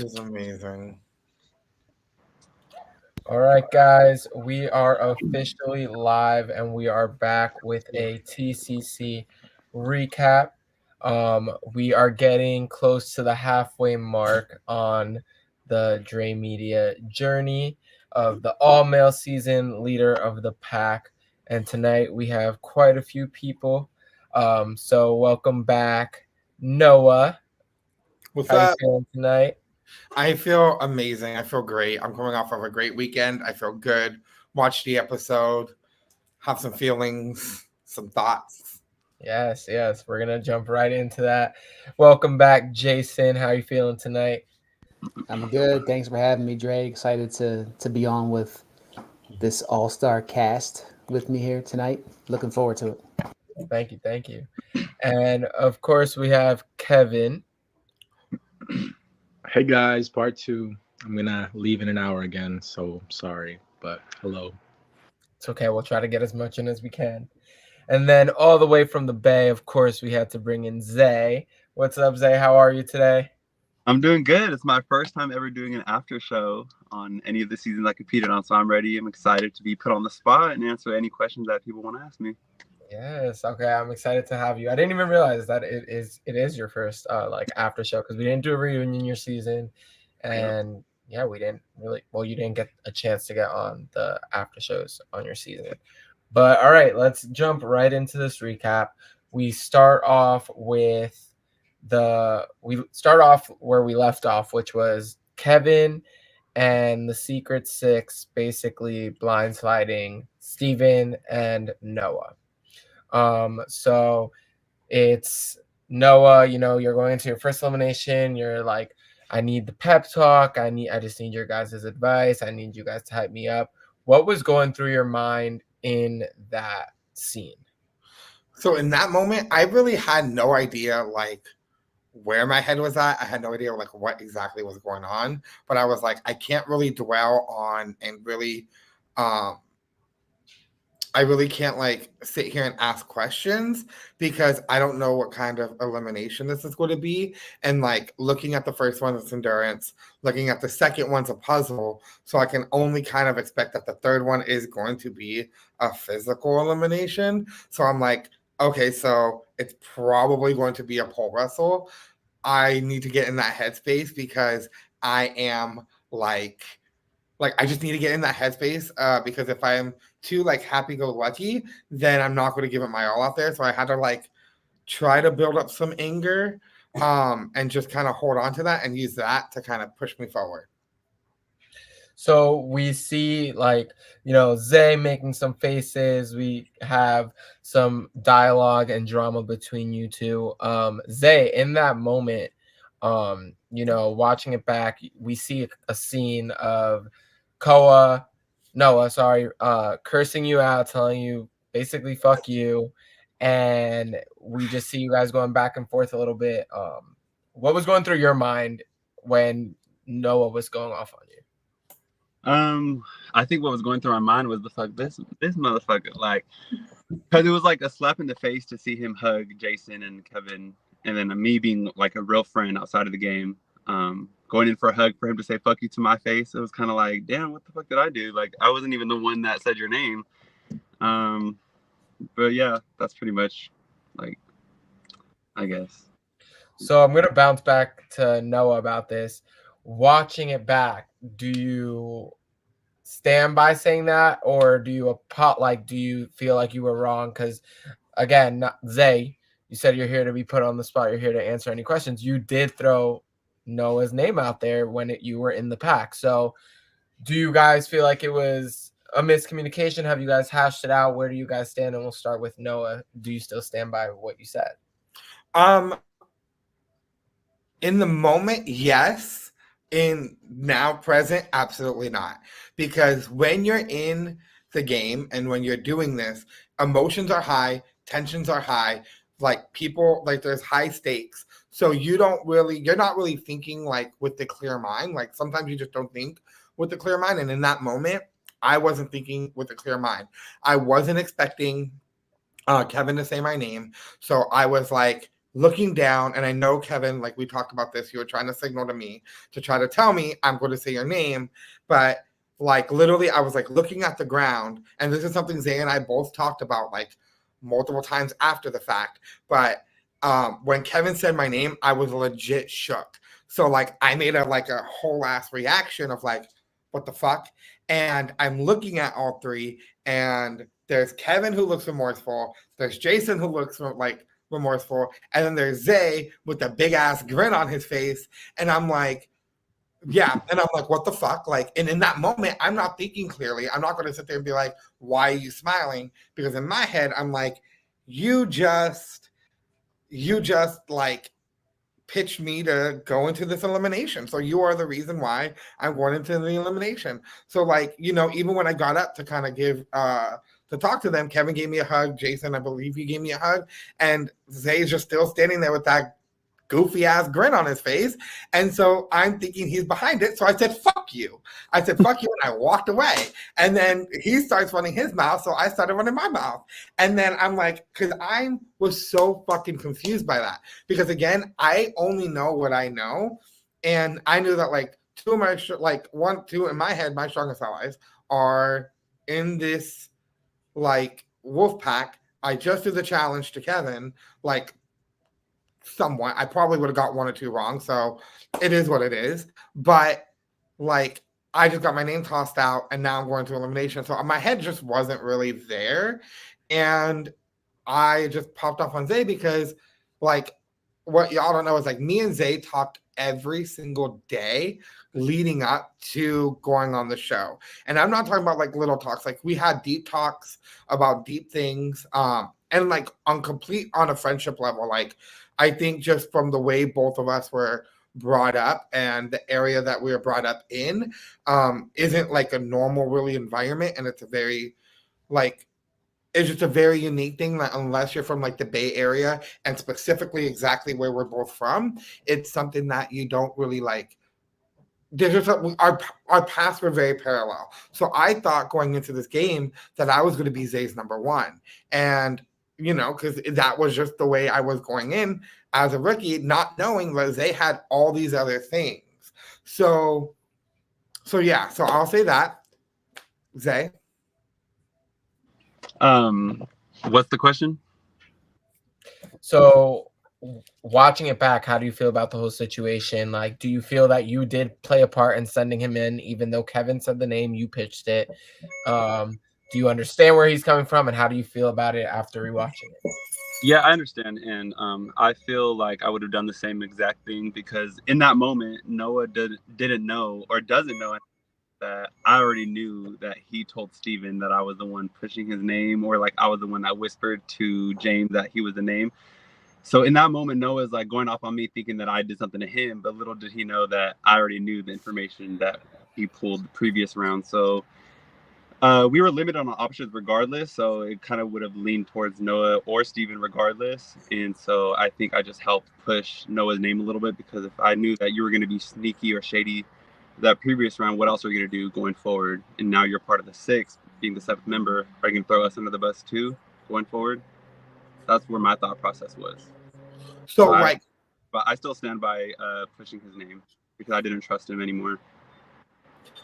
is amazing. All right, guys, we are officially live and we are back with a TCC recap. We are getting close to the halfway mark on the Dre Media journey of the all male season leader of the pack. And tonight we have quite a few people. So, welcome back, Noah. What's How you up? feeling tonight? I feel amazing. I feel great. I'm coming off of a great weekend. I feel good. Watch the episode, have some feelings, some thoughts. Yes. We're gonna jump right into that. Welcome back, Jason. How you feeling tonight? I'm good. Thanks for having me, Dre. Excited to be on with this all-star cast with me here tonight. Looking forward to it. Thank you. And of course, we have Kevin. Hey guys, part two. I'm gonna leave in an hour again, so sorry, but hello. It's okay. We'll try to get as much in as we can. And then all the way from the Bay, of course, we had to bring in Zay. What's up, Zay? How are you today? I'm doing good. It's my first time ever doing an after show on any of the seasons I competed on, so I'm ready. I'm excited to be put on the spot and answer any questions that people want to ask me. Yes. Okay. I'm excited to have you. I didn't even realize that it is your first like after show because we didn't do a reunion your season, and yeah, we didn't really. Well, you didn't get a chance to get on the after shows on your season. But all right, let's jump right into this recap. We start off where we left off, which was Kevin and the Secret Six basically blindsiding Steven and Noah. So it's Noah, you're going into your first elimination. You're like, I need the pep talk. I just need your guys' advice. I need you guys to hype me up. What was going through your mind in that scene? So in that moment, I really had no idea like where my head was at. I had no idea like what exactly was going on. But I was like, I can't really dwell on and really I really can't like sit here and ask questions because I don't know what kind of elimination this is going to be. And like looking at the first one, it's endurance, looking at the second one's a puzzle. So I can only kind of expect that the third one is going to be a physical elimination. So I'm like, okay, so it's probably going to be a pole wrestle. I need to get in that headspace because I am like I just need to get in that headspace because if I'm too like happy go lucky, then I'm not going to give it my all out there. So I had to like try to build up some anger and just kind of hold on to that and use that to kind of push me forward. So we see Zay making some faces. We have some dialogue and drama between you two. Zay, in that moment, watching it back, we see a scene of Noah, sorry, cursing you out, telling you basically fuck you, and we just see you guys going back and forth a little bit. What was going through your mind when Noah was going off on you? I think what was going through my mind was the fuck this motherfucker, like, because it was like a slap in the face to see him hug Jason and Kevin, and then me being like a real friend outside of the game, going in for a hug for him to say fuck you to my face. It was kind of like, damn, what the fuck did I do? Like, I wasn't even the one that said your name. But yeah, that's pretty much like, I guess. So I'm gonna bounce back to Noah about this. Watching it back, do you stand by saying that, or do you feel like you were wrong? Because again, Zay, you said you're here to be put on the spot. You're here to answer any questions. You did throw Noah's name out there when you were in the pack. So do you guys feel like it was a miscommunication? Have you guys hashed it out? Where do you guys stand? And we'll start with Noah. Do you still stand by what you said? In the moment, yes. In now present, absolutely not. Because when you're in the game and when you're doing this, emotions are high, tensions are high, like people like there's high stakes. So you're not really thinking like with the clear mind. Like sometimes you just don't think with the clear mind. And in that moment, I wasn't thinking with a clear mind. I wasn't expecting Kevin to say my name. So I was like, looking down, and I know, Kevin, like we talked about this, you were trying to signal to me to try to tell me I'm going to say your name, but like literally I was like looking at the ground, and this is something Zay and I both talked about like multiple times after the fact, but when Kevin said my name, I was legit shook. So like I made a whole ass reaction of like, what the fuck? And I'm looking at all three, and there's Kevin who looks remorseful, there's Jason who looks like remorseful, and then there's Zay with a big ass grin on his face, and I'm like, yeah, and I'm like, what the fuck? Like, and in that moment, I'm not thinking clearly. I'm not going to sit there and be like, why are you smiling? Because in my head, I'm like, you just like pitched me to go into this elimination. So you are the reason why I'm going into the elimination. So like, even when I got up to kind of to talk to them, Kevin gave me a hug. Jason, I believe he gave me a hug. And Zay's just still standing there with that goofy ass grin on his face. And so I'm thinking he's behind it. So I said, fuck you. I said, fuck you. And I walked away. And then he starts running his mouth. So I started running my mouth. And then I'm like, because I was so fucking confused by that. Because again, I only know what I know. And I knew that like two of my, two in my head, my strongest allies are in this like wolf pack. I just did the challenge to Kevin, like, somewhat. I probably would have got one or two wrong, so it is what it is. But like, I just got my name tossed out, and now I'm going to elimination. So my head just wasn't really there, and I just popped off on Zay because, like, what y'all don't know is like me and Zay talked every single day leading up to going on the show. And I'm not talking about like little talks. Like we had deep talks about deep things, and like on a friendship level. Like I think just from the way both of us were brought up and the area that we were brought up in, isn't like a normal really environment, and it's a very like it's just a very unique thing that unless you're from like the Bay Area and specifically exactly where we're both from, it's something that you don't really like. There's just our paths were very parallel. So I thought going into this game that I was going to be Zay's number one. And, because that was just the way I was going in as a rookie, not knowing that Zay had all these other things. So yeah, so I'll say that. Zay? What's the question? So watching it back, how do you feel about the whole situation? Like, do you feel that you did play a part in sending him in, even though Kevin said the name, you pitched it? Do you understand where he's coming from, and how do you feel about it after rewatching it? Yeah, I understand, and I feel like I would have done the same exact thing because in that moment, Noah didn't know or doesn't know that I already knew that he told Steven that I was the one pushing his name, or like I was the one that whispered to James that he was the name. So in that moment, Noah's like going off on me thinking that I did something to him, but little did he know that I already knew the information that he pulled the previous round. So we were limited on options regardless, so it kind of would have leaned towards Noah or Steven regardless. And so I think I just helped push Noah's name a little bit, because if I knew that you were going to be sneaky or shady that previous round, what else are you going to do going forward? And now you're part of the sixth, being the seventh member. Are you going to throw us under the bus too going forward? That's where my thought process was. So but I still stand by pushing his name because I didn't trust him anymore.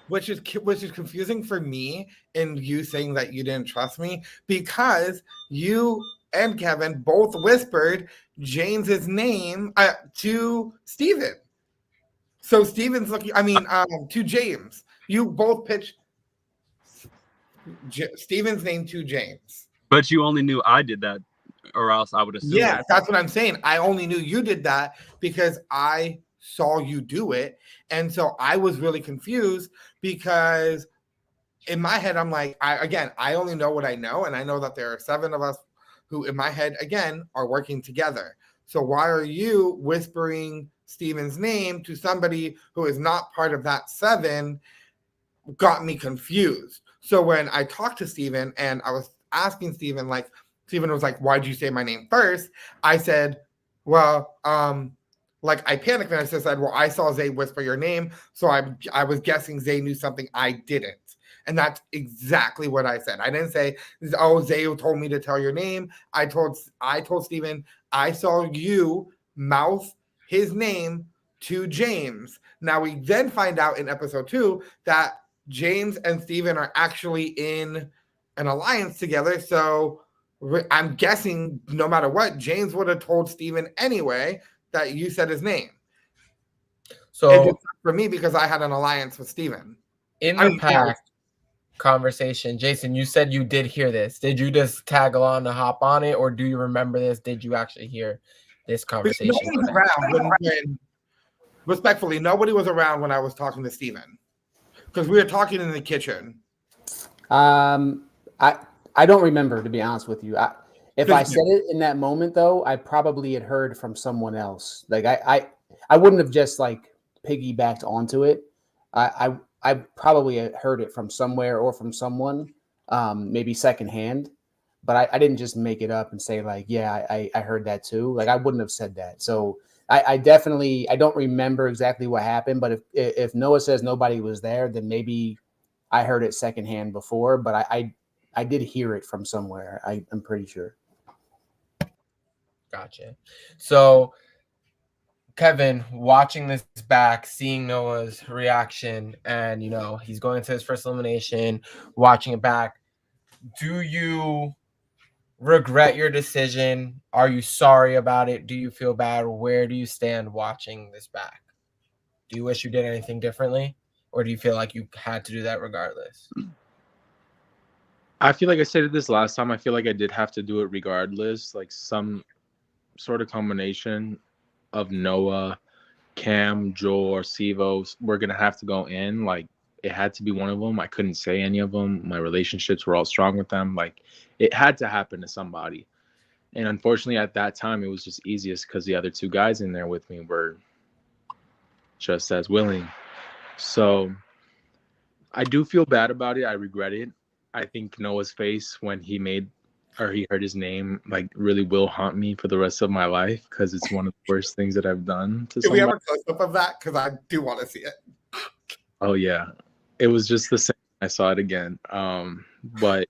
Which is confusing for me in you saying that you didn't trust me, because you and Kevin both whispered James's name to Steven. So Steven's looking, to James. You both pitched Steven's name to James. But you only knew I did that, or else I would assume. Yeah, that's what I'm saying. I only knew you did that because I saw you do it. And so I was really confused because in my head, I'm like, I only know what I know. And I know that there are 7 of us who in my head, again, are working together. So why are you whispering Steven's name to somebody who is not part of that 7? Got me confused. So when I talked to Steven and I was asking Steven, like, Steven was like, why'd you say my name first? I said, well, like I panicked and I just said, well, I saw Zay whisper your name. So I was guessing Zay knew something I didn't. And that's exactly what I said. I didn't say, oh, Zay told me to tell your name. I told Steven, I saw you mouth his name to James. Now we then find out in episode 2 that James and Steven are actually in an alliance together. So I'm guessing no matter what, James would have told Steven anyway that you said his name. So it just for me because I had an alliance with Steven. In the past conversation, Jason, you said you did hear this. Did you just tag along to hop on it, or do you remember this? Did you actually hear this conversation? Respectfully, nobody was around when I was talking to Steven because we were talking in the kitchen. I don't remember, to be honest with you. If I said it in that moment, though, I probably had heard from someone else. Like I wouldn't have just like piggybacked onto it. I probably had heard it from somewhere or from someone, maybe secondhand. But I didn't just make it up and say like, yeah, I heard that too. Like I wouldn't have said that. So I definitely I don't remember exactly what happened. But if Noah says nobody was there, then maybe I heard it secondhand before. But I did hear it from somewhere. I'm pretty sure. Gotcha. So, Kevin, watching this back, seeing Noah's reaction, and he's going to his first elimination, watching it back, do you regret your decision? Are you sorry about it? Do you feel bad? Where do you stand watching this back? Do you wish you did anything differently, or do you feel like you had to do that regardless? I feel like I said this last time. I feel like I did have to do it regardless. Like some sort of combination of Noah, Cam, Joel, or Sivo were going to have to go in. Like it had to be one of them. I couldn't say any of them. My relationships were all strong with them. Like it had to happen to somebody. And unfortunately at that time, it was just easiest because the other two guys in there with me were just as willing. So I do feel bad about it. I regret it. I think Noah's face when he heard his name like really will haunt me for the rest of my life because it's one of the worst things that I've done to somebody. Can we have a close-up of that? Because I do want to see it. Oh yeah. It was just the same. I saw it again. But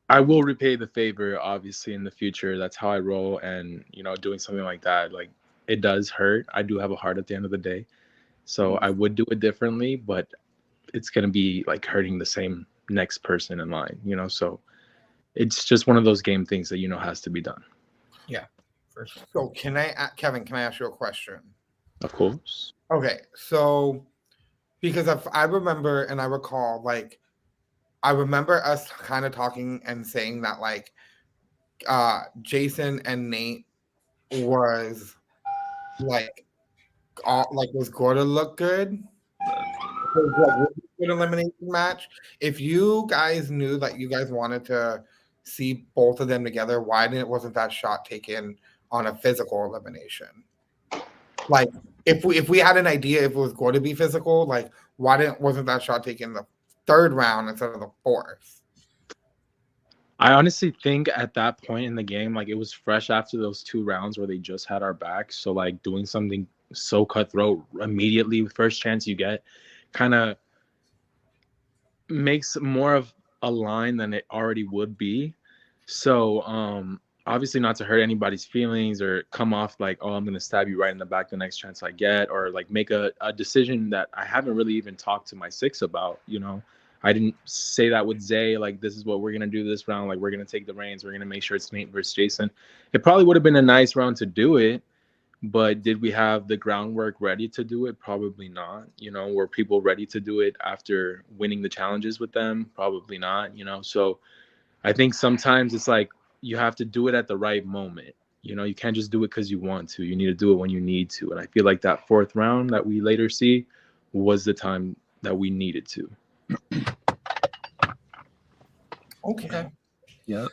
I will repay the favor obviously in the future. That's how I roll. And doing something like that, like it does hurt. I do have a heart at the end of the day. So I would do it differently, but it's gonna be like hurting the same next person in line, so it's just one of those game things that has to be done. Yeah, for sure. So Kevin, can I ask you a question? Of course. Okay, so because if I remember and I recall, like I remember us kind of talking and saying that like Jason and Nate was like was going to look good. Good elimination match. If you guys knew that you guys wanted to see both of them together, why wasn't that shot taken on a physical elimination? Like if we had an idea if it was going to be physical, like wasn't that shot taken the third round instead of the fourth? I honestly think at that point in the game, like it was fresh after those 2 rounds where they just had our backs. So like doing something so cutthroat immediately, first chance you get, kind of makes more of a line than it already would be. So obviously not to hurt anybody's feelings or come off like, oh, I'm going to stab you right in the back the next chance I get, or like make a decision that I haven't really even talked to my 6 about. I didn't say that with Zay, like this is what we're going to do this round, like we're going to take the reins, we're going to make sure it's Nate versus Jason. It probably would have been a nice round to do it, but did we have the groundwork ready to do it? Probably not. Were people ready to do it after winning the challenges with them? Probably not. So I think sometimes it's like you have to do it at the right moment. You can't just do it because you want to. You need to do it when you need to. And I feel like that 4th round that we later see was the time that we needed to. Okay. Yeah.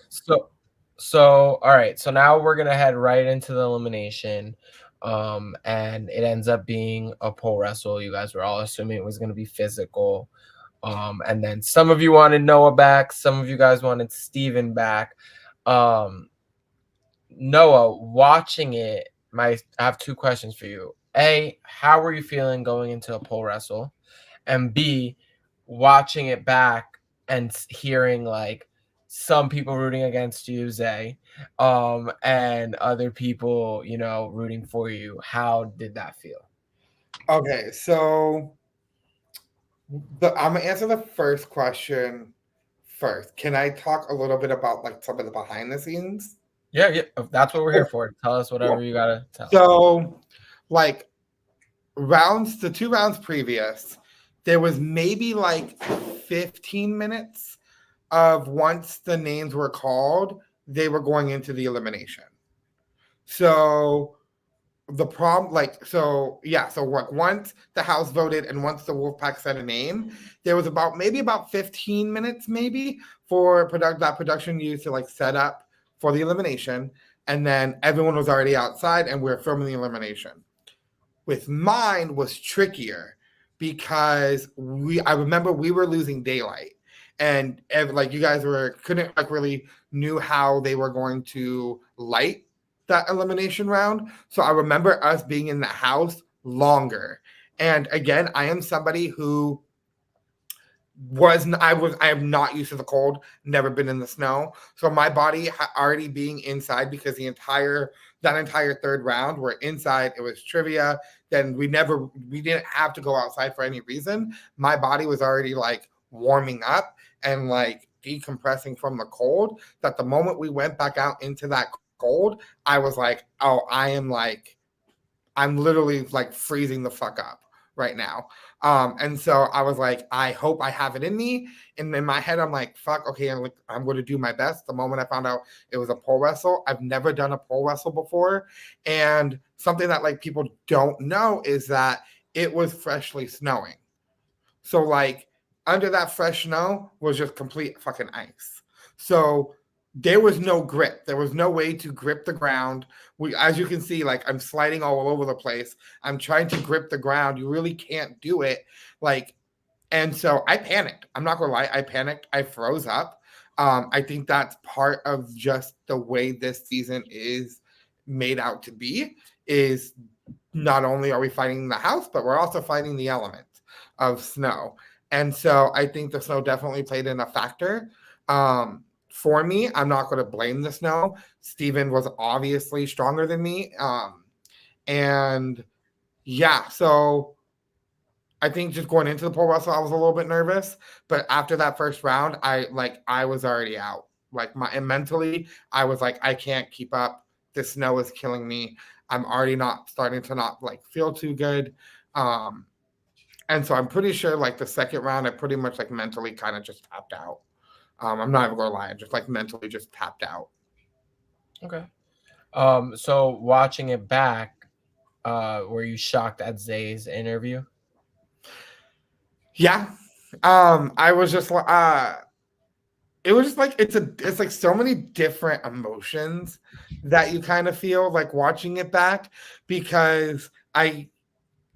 So all right. So now we're gonna head right into the elimination. And it ends up being a pole wrestle. You guys were all assuming it was gonna be physical. And then some of you wanted Noah back, some of you guys wanted Steven back. Noah, watching it, I have 2 questions for you. A, how were you feeling going into a pole wrestle? And B, watching it back, and hearing like some people rooting against you, Zay, and other people, you know, rooting for you. How did that feel? Okay, so I'm gonna answer the first question first. Can I talk a little bit about like some of the behind the scenes? Yeah, that's what we're here for. Tell us whatever you gotta tell. So, like the 2 rounds previous, there was maybe like 15 minutes of once the names were called, they were going into the elimination. So the problem, like, so like once the house voted and once the Wolfpack said a name, there was about 15 minutes maybe for that production used to like set up for the elimination, and then everyone was already outside and we were filming the elimination. With mine was trickier because I remember we were losing daylight, and like you guys couldn't like really knew how they were going to light that elimination round. So I remember us being in the house longer. And again, I am somebody who I am not used to the cold, never been in the snow. So my body already being inside, because that entire third round we're inside, it was trivia. Then we didn't have to go outside for any reason. My body was already like warming up and like decompressing from the cold, that the moment we went back out into that cold, I was like, oh, I'm literally like freezing the fuck up right now. And so I was like, I hope I have it in me. And in my head, I'm like, fuck, okay, I'm going to do my best. The moment I found out it was a pole wrestle, I've never done a pole wrestle before. And something that like people don't know is that it was freshly snowing. So like under that fresh snow was just complete fucking ice. So there was no grip. There was no way to grip the ground. As you can see, like I'm sliding all over the place. I'm trying to grip the ground. You really can't do it. Like, and so I panicked. I'm not gonna lie. I panicked. I froze up. I think that's part of just the way this season is made out to be. Is not only are we fighting the house, but we're also fighting the element of snow. And so I think the snow definitely played in a factor. For me, I'm not going to blame the snow. Steven was obviously stronger than me. And yeah, so I think just going into the pole wrestle, I was a little bit nervous. But after that first round, I was already out. Like mentally, I was like, I can't keep up. The snow is killing me. I'm already starting to not like feel too good. And so I'm pretty sure like the second round, I pretty much like mentally kind of just tapped out. I'm not even gonna lie, I just like mentally just tapped out. Okay. So watching it back, were you shocked at Zay's interview? Yeah. I was just it was just like it's like so many different emotions that you kind of feel like watching it back, because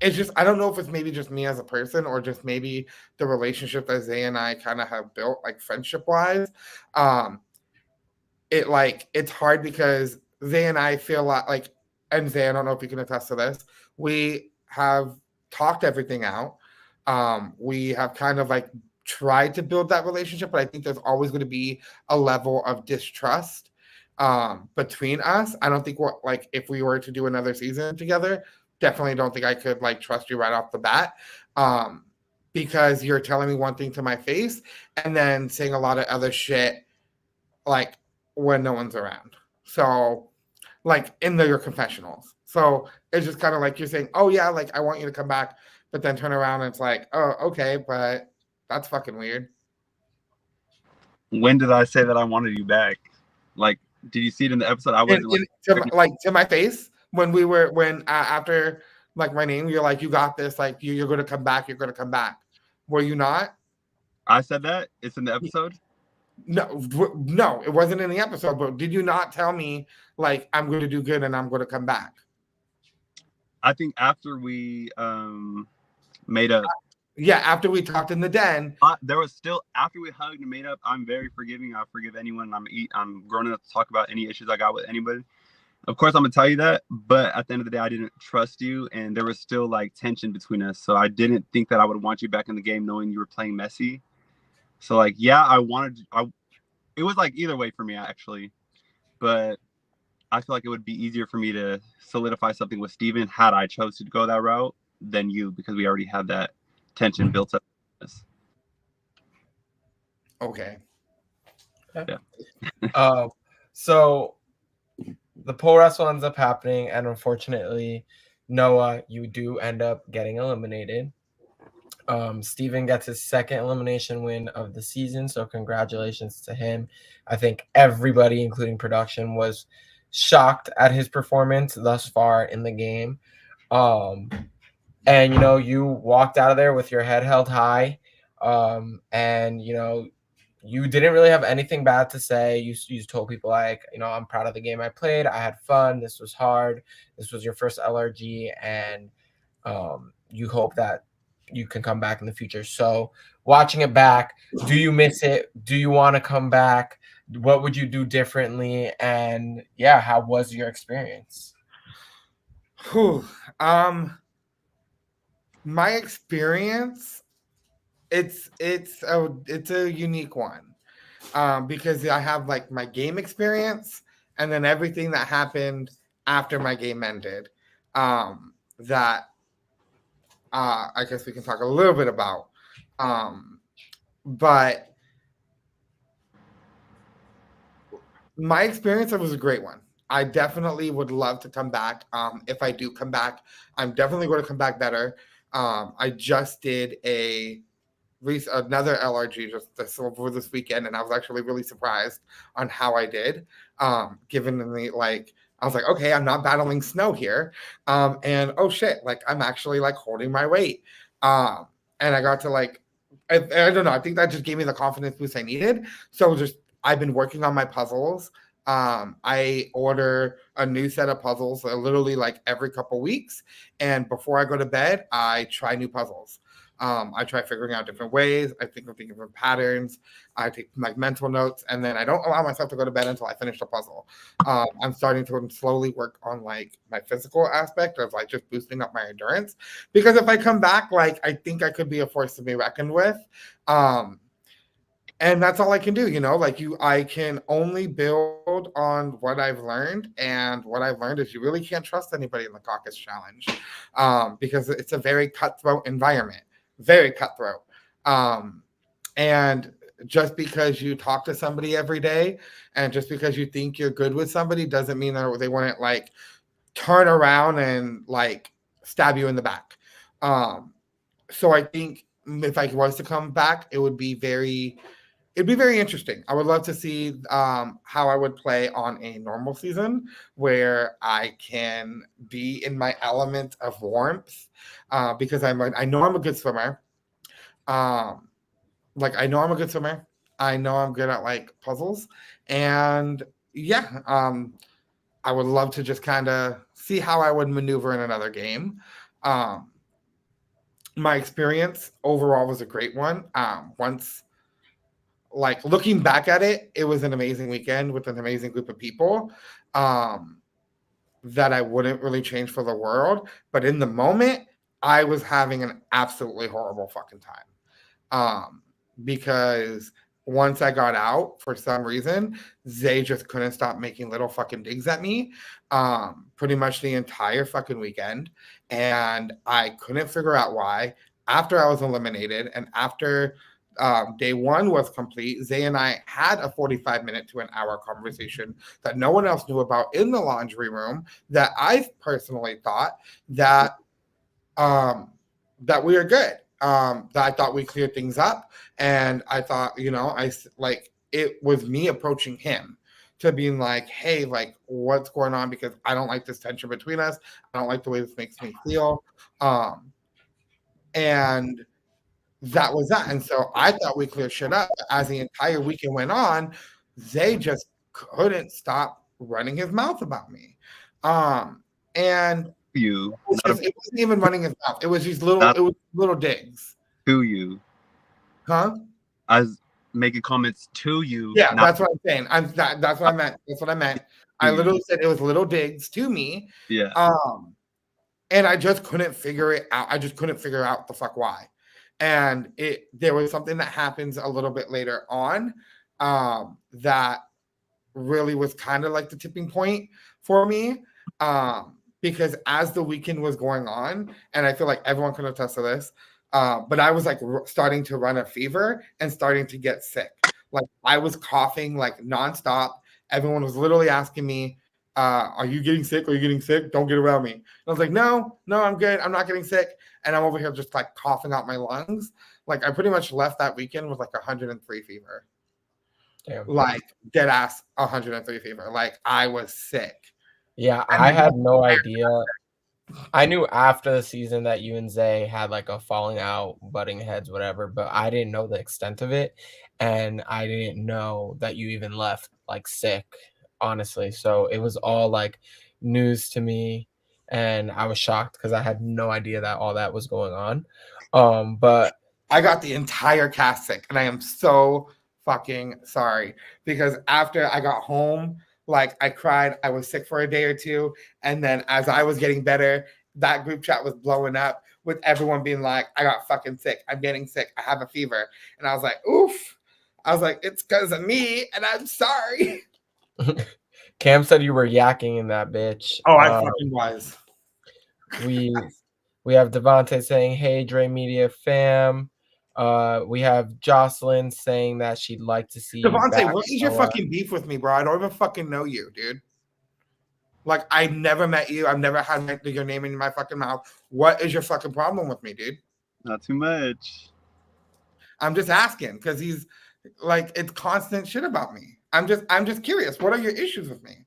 it's just, I don't know if it's maybe just me as a person or just maybe the relationship that Zay and I kind of have built, like friendship wise. It's hard because Zay and I feel like, and Zay, I don't know if you can attest to this, we have talked everything out. We have kind of like tried to build that relationship, but I think there's always going to be a level of distrust between us. I don't think like if we were to do another season together, definitely don't think I could like trust you right off the bat, because you're telling me one thing to my face and then saying a lot of other shit like when no one's around. So like in your confessionals. So it's just kind of like you're saying, oh yeah, like I want you to come back, but then turn around and it's like, oh, okay, but that's fucking weird. When did I say that I wanted you back? Like, did you see it in the episode? I wasn't to my face when after like my name, you're like, you got this, like you're gonna come back, you're gonna come back. Were you not? I said that? It's in the episode? No, it wasn't in the episode, but did you not tell me like I'm gonna do good and I'm gonna come back? I think after we made up. Yeah, after we talked in the den. There was still, after we hugged and made up, I'm very forgiving. I forgive anyone. I'm grown enough to talk about any issues I got with anybody. Of course, I'm gonna tell you that, but at the end of the day, I didn't trust you, and there was still like tension between us. So I didn't think that I would want you back in the game, knowing you were playing messy. So like, yeah, it was like either way for me actually, but I feel like it would be easier for me to solidify something with Steven had I chose to go that route than you, because we already had that tension built up. Okay. So the pole wrestle ends up happening, and unfortunately, Noah, you do end up getting eliminated. Steven gets his second elimination win of the season, so congratulations to him. I think everybody, including production, was shocked at his performance thus far in the game. And you walked out of there with your head held high, and you didn't really have anything bad to say. You told people like, I'm proud of the game I played. I had fun. This was hard. This was your first LRG, and you hope that you can come back in the future. So watching it back, do you miss it? Do you want to come back? What would you do differently? And yeah, how was your experience? Whew. My experience, it's a unique one, because I have like my game experience and then everything that happened after my game ended, that I guess we can talk a little bit about, but my experience, it was a great one. I definitely would love to come back. If I do come back, I'm definitely going to come back better. I just did another LRG over this weekend, and I was actually really surprised on how I did. Given the I was like, okay, I'm not battling snow here, and oh shit, like I'm actually like holding my weight, and I got to I don't know. I think that just gave me the confidence boost I needed. So I've been working on my puzzles. I order a new set of puzzles literally like every couple weeks. And before I go to bed, I try new puzzles. I try figuring out different ways. I think of different patterns. I take like mental notes, and then I don't allow myself to go to bed until I finish the puzzle. I'm starting to slowly work on like my physical aspect of like just boosting up my endurance, because if I come back, like I think I could be a force to be reckoned with. And that's all I can do, I can only build on what I've learned. And what I've learned is you really can't trust anybody in the caucus challenge, because it's a very cutthroat environment, very cutthroat. And just because you talk to somebody every day and just because you think you're good with somebody doesn't mean that they wouldn't like turn around and like stab you in the back. So I think if I was to come back, it'd be very interesting. I would love to see how I would play on a normal season where I can be in my element of warmth, because I know I'm a good swimmer. I know I'm a good swimmer. I know I'm good at like puzzles, and yeah, I would love to just kind of see how I would maneuver in another game. My experience overall was a great one. Like looking back at it, it was an amazing weekend with an amazing group of people, that I wouldn't really change for the world. But in the moment, I was having an absolutely horrible fucking time. Because once I got out, for some reason, they just couldn't stop making little fucking digs at me, pretty much the entire fucking weekend. And I couldn't figure out why. After I was eliminated and after day one was complete, Zay and I had a 45-minute to an hour conversation that no one else knew about in the laundry room, that I personally thought that that we were good, that I thought we cleared things up. And I thought, it was me approaching him to being like, hey, like what's going on? Because I don't like this tension between us. I don't like the way this makes me feel. And that was that. And so I thought we cleared shit up. As the entire weekend went on, Zay just couldn't stop running his mouth about me. And it wasn't even running his mouth. It was these little digs. To you. Huh? I was making comments to you. Yeah, that's what I'm saying. That's what I meant. That's what I meant. I literally said it was little digs to me. Yeah. And I just couldn't figure it out. I just couldn't figure out the fuck why. And there was something that happens a little bit later on that really was kind of like the tipping point for me. Because as the weekend was going on, and I feel like everyone can attest to this, but I was like starting to run a fever and starting to get sick. Like I was coughing like nonstop. Everyone was literally asking me, are you getting sick? Are you getting sick? Don't get around me. And I was like, no, I'm good. I'm not getting sick. And I'm over here just like coughing out my lungs. Like I pretty much left that weekend with like 103 fever. Damn. Like dead ass 103 fever. Like I was sick. Yeah, I had no idea. I knew after the season that you and Zay had like a falling out, butting heads, whatever, but I didn't know the extent of it. And I didn't know that you even left like sick, honestly. So it was all like news to me. And I was shocked because I had no idea that all that was going on. But I got the entire cast sick, and I am so fucking sorry because after I got home, like I cried, I was sick for a day or two, and then as I was getting better, that group chat was blowing up with everyone being like, I got fucking sick, I'm getting sick, I have a fever. And I was like, oof. I was like, it's because of me, and I'm sorry. Cam said you were yakking in that bitch. Oh, I fucking was. We have Devontae saying, hey, Dre Media fam. We have Jocelyn saying that she'd like to see you Devontae, back. what is your fucking beef with me, bro? I don't even fucking know you, dude. Like, I never met you. I've never had your name in my fucking mouth. What is your fucking problem with me, dude? Not too much. I'm just asking because he's like, it's constant shit about me. I'm just curious. What are your issues with me?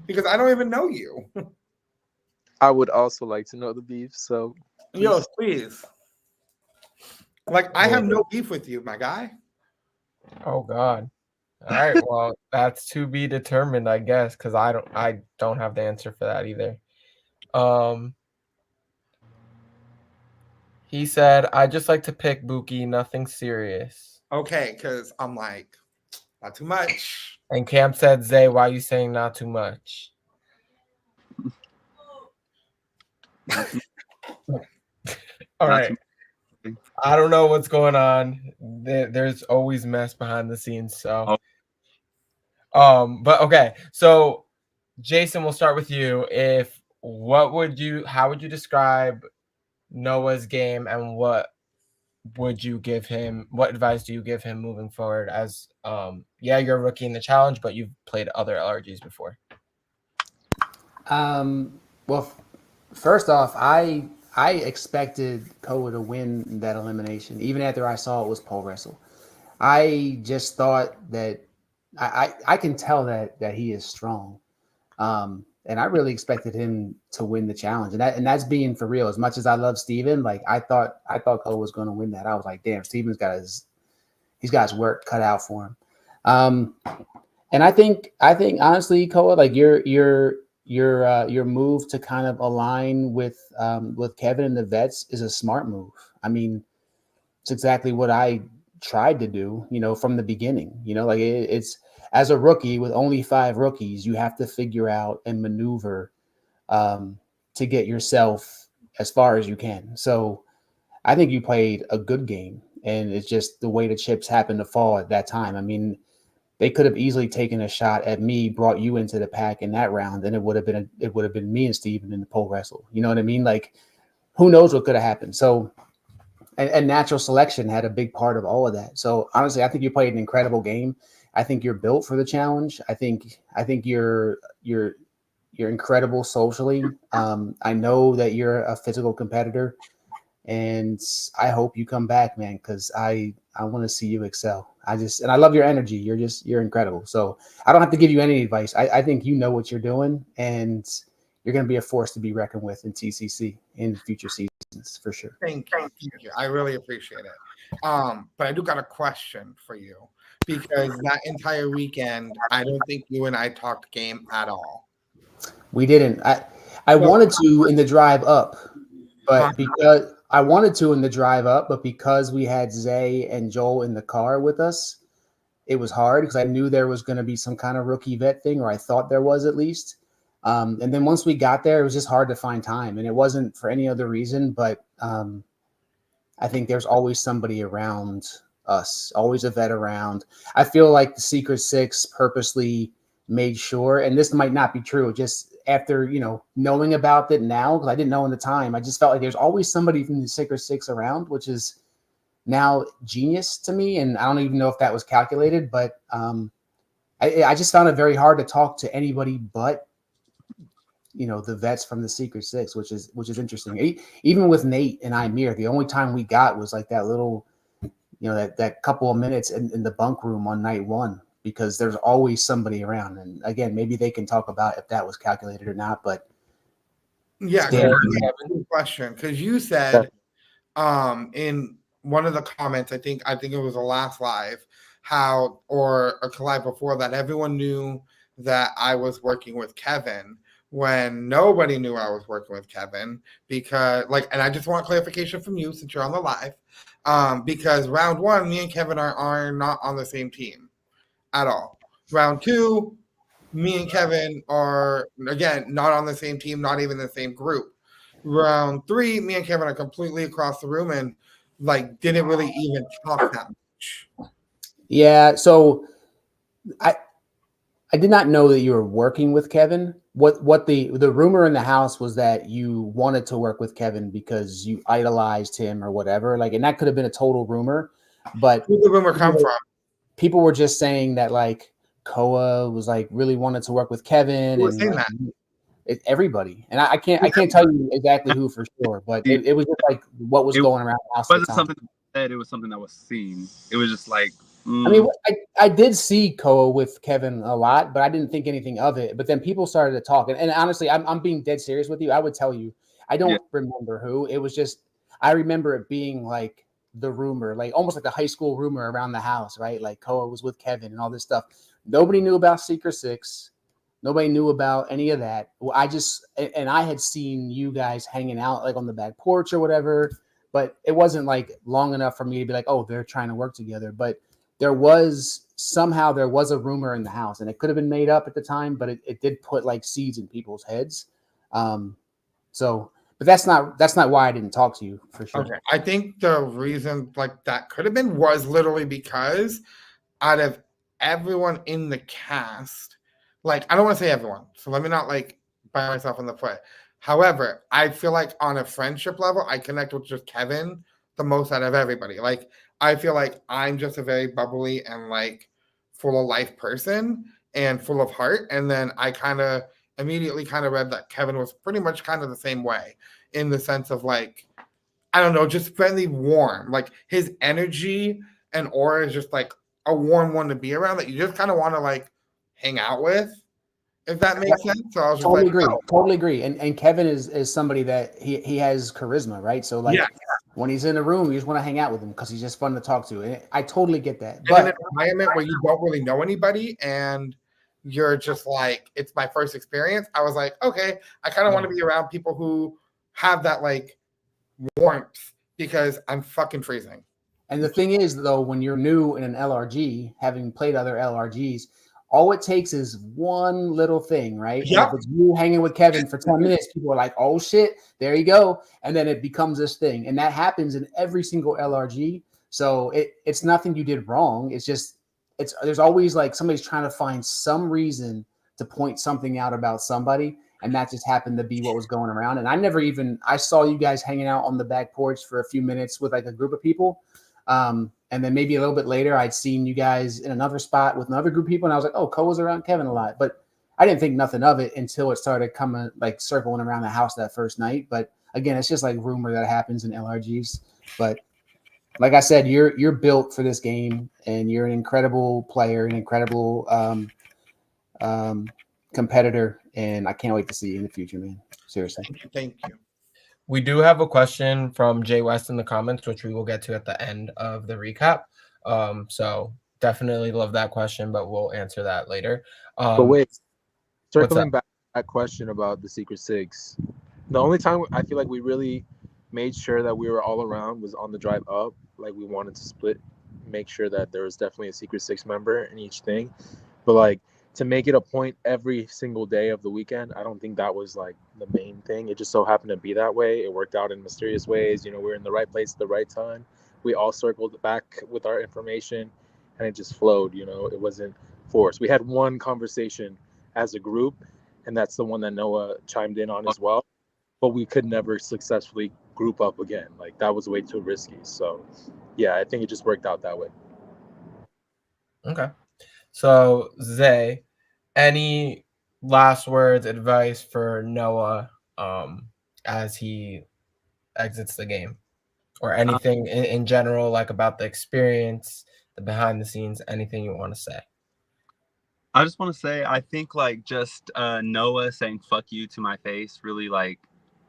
Because I don't even know you. I would also like to know the beef. So, Yo, please. Like, I have no beef with you, my guy. Oh God. All right. Well, that's to be determined, I guess, because I don't have the answer for that either. He said, I just like to pick Buki, nothing serious. Okay, because I'm like, not too much. And Cam said, Zay, why are you saying not too much? All right. I don't know what's going on. There's always mess behind the scenes. So, but okay. So, Jason, we'll start with you. How would you describe Noah's game, and what would you give him? What advice do you give him moving forward? As you're a rookie in the challenge, but you've played other LRGs before. Well, first off, I expected Koa to win that elimination, even after I saw it was pole wrestle. I just thought that I can tell that he is strong, and I really expected him to win the challenge, and that's being for real. As much as I love Steven, like I thought Koa was going to win that. I was like, damn, Steven's got his work cut out for him. And I think honestly, Koa, like your move to kind of align with Kevin and the vets is a smart move. I mean, it's exactly what I tried to do, from the beginning. Like it's as a rookie with only 5 rookies, you have to figure out and maneuver to get yourself as far as you can. So I think you played a good game, and it's just the way the chips happened to fall at that time. I mean, they could have easily taken a shot at me, brought you into the pack in that round, and it would have been me and Steven in the pole wrestle. You know what I mean? Like, who knows what could have happened? So, and natural selection had a big part of all of that. So honestly, I think you played an incredible game. I think you're built for the challenge. I think you're incredible socially. I know that you're a physical competitor, and I hope you come back, man, because I want to see you excel. And I love your energy. You're incredible. So I don't have to give you any advice. I think you know what you're doing, and you're going to be a force to be reckoned with in TCC in future seasons for sure. Thank you. I really appreciate it. But I do got a question for you, because that entire weekend, I don't think you and I talked game at all. We didn't. I wanted to in the drive up, but because we had Zay and Joel in the car with us, it was hard because I knew there was going to be some kind of rookie vet thing, or I thought there was at least. And then once we got there, it was just hard to find time, and it wasn't for any other reason. But I I think there's always somebody around us, always a vet around. I feel like the Secret Six purposely made sure, and this might not be true, just after, knowing about it now, because I didn't know in the time, I just felt like there's always somebody from the Secret Six around, which is now genius to me. And I don't even know if that was calculated, but I just found it very hard to talk to anybody but the vets from the Secret Six, which is interesting. Even with Nate and Imir, the only time we got was like that little, that couple of minutes in the bunk room on night one, because there's always somebody around. And again, maybe they can talk about if that was calculated or not. But yeah, good question, because you said in one of the comments, I think it was the last live, or a live before that, everyone knew that I was working with Kevin, when nobody knew I was working with Kevin, because and I just want clarification from you since you're on the live, because round one, me and Kevin are not on the same team at all. Round two, me and Kevin are, again, not on the same team, not even the same group. Round three, me and Kevin are completely across the room and didn't really even talk that much. Yeah, so I did not know that you were working with Kevin. What the rumor in the house was that you wanted to work with Kevin because you idolized him or whatever. And that could have been a total rumor. But where did the rumor come from? People were just saying that Koa was really wanted to work with Kevin. Who was saying that? Everybody. And I can't tell you exactly who for sure, but it was just what was going around the house. It wasn't something that it was something that was seen. It was just I mean, I did see Koa with Kevin a lot, but I didn't think anything of it. But then people started to talk, and honestly, I'm being dead serious with you. I would tell you, I don't remember who. It was just, I remember it being the rumor, almost like a high school rumor around the house, right? Koa was with Kevin and all this stuff. Nobody knew about Secret Six. Nobody knew about any of that. Well, I had seen you guys hanging out on the back porch or whatever, but it wasn't long enough for me to be oh, they're trying to work together. But there was a rumor in the house, and it could have been made up at the time, but it did put seeds in people's heads. But that's not why I didn't talk to you, for sure. Okay. I think the reason that could have been was literally because out of everyone in the cast, I don't want to say everyone, so let me not bite myself in the foot. However, I feel on a friendship level, I connect with just Kevin the most out of everybody. I feel I'm just a very bubbly and full of life person and full of heart. And then I kind of immediately read that Kevin was pretty much kind of the same way, in the sense of I don't know, just friendly, warm. His energy and aura is just a warm one to be around, that you just kind of want to hang out with, if that makes sense. So I was just totally agree. And Kevin is somebody that he has charisma, right? So when he's in the room, you just want to hang out with him because he's just fun to talk to. And I totally get that. But in an environment where you don't really know anybody and you're just it's my first experience, I was okay, I kind of want to be around people who have that warmth, because I'm fucking freezing. And the thing is, though, when you're new in an LRG, having played other LRGs, all it takes is one little thing, right? Yep. And if it's you hanging with Kevin for 10 minutes, people are oh shit, there you go. And then it becomes this thing. And that happens in every single LRG. So it's nothing you did wrong. It's just, there's always somebody's trying to find some reason to point something out about somebody. And that just happened to be what was going around. And I saw you guys hanging out on the back porch for a few minutes with a group of people. And then maybe a little bit later, I'd seen you guys in another spot with another group of people. And I was oh, Koa's around Kevin a lot. But I didn't think nothing of it until it started coming, circling around the house that first night. But again, it's just rumor that happens in LRGs. But like I said, you're built for this game, and you're an incredible player, an incredible competitor. And I can't wait to see you in the future, man. Seriously. Thank you. We do have a question from Jay West in the comments, which we will get to at the end of the recap. So definitely love that question, but we'll answer that later. But wait, circling back to that question about the Secret Six, the only time I feel we really made sure that we were all around was on the drive up. We wanted to make sure that there was definitely a Secret Six member in each thing. But to make it a point every single day of the weekend, I don't think that was like the main thing. It just so happened to be that way. It worked out in mysterious ways. You know, we were in the right place at the right time. We all circled back with our information, and it just flowed. You know, it wasn't forced. We had one conversation as a group, and that's the one that Noah chimed in on as well. But we could never successfully group up again. Like, that was way too risky. So, yeah, I think it just worked out that way. Okay. So, Zay, any last words, advice for Noah as he exits the game? Or anything in general, like about the experience, the behind the scenes, anything you want to say? I just want to say, I think like just Noah saying "fuck you" to my face really, like,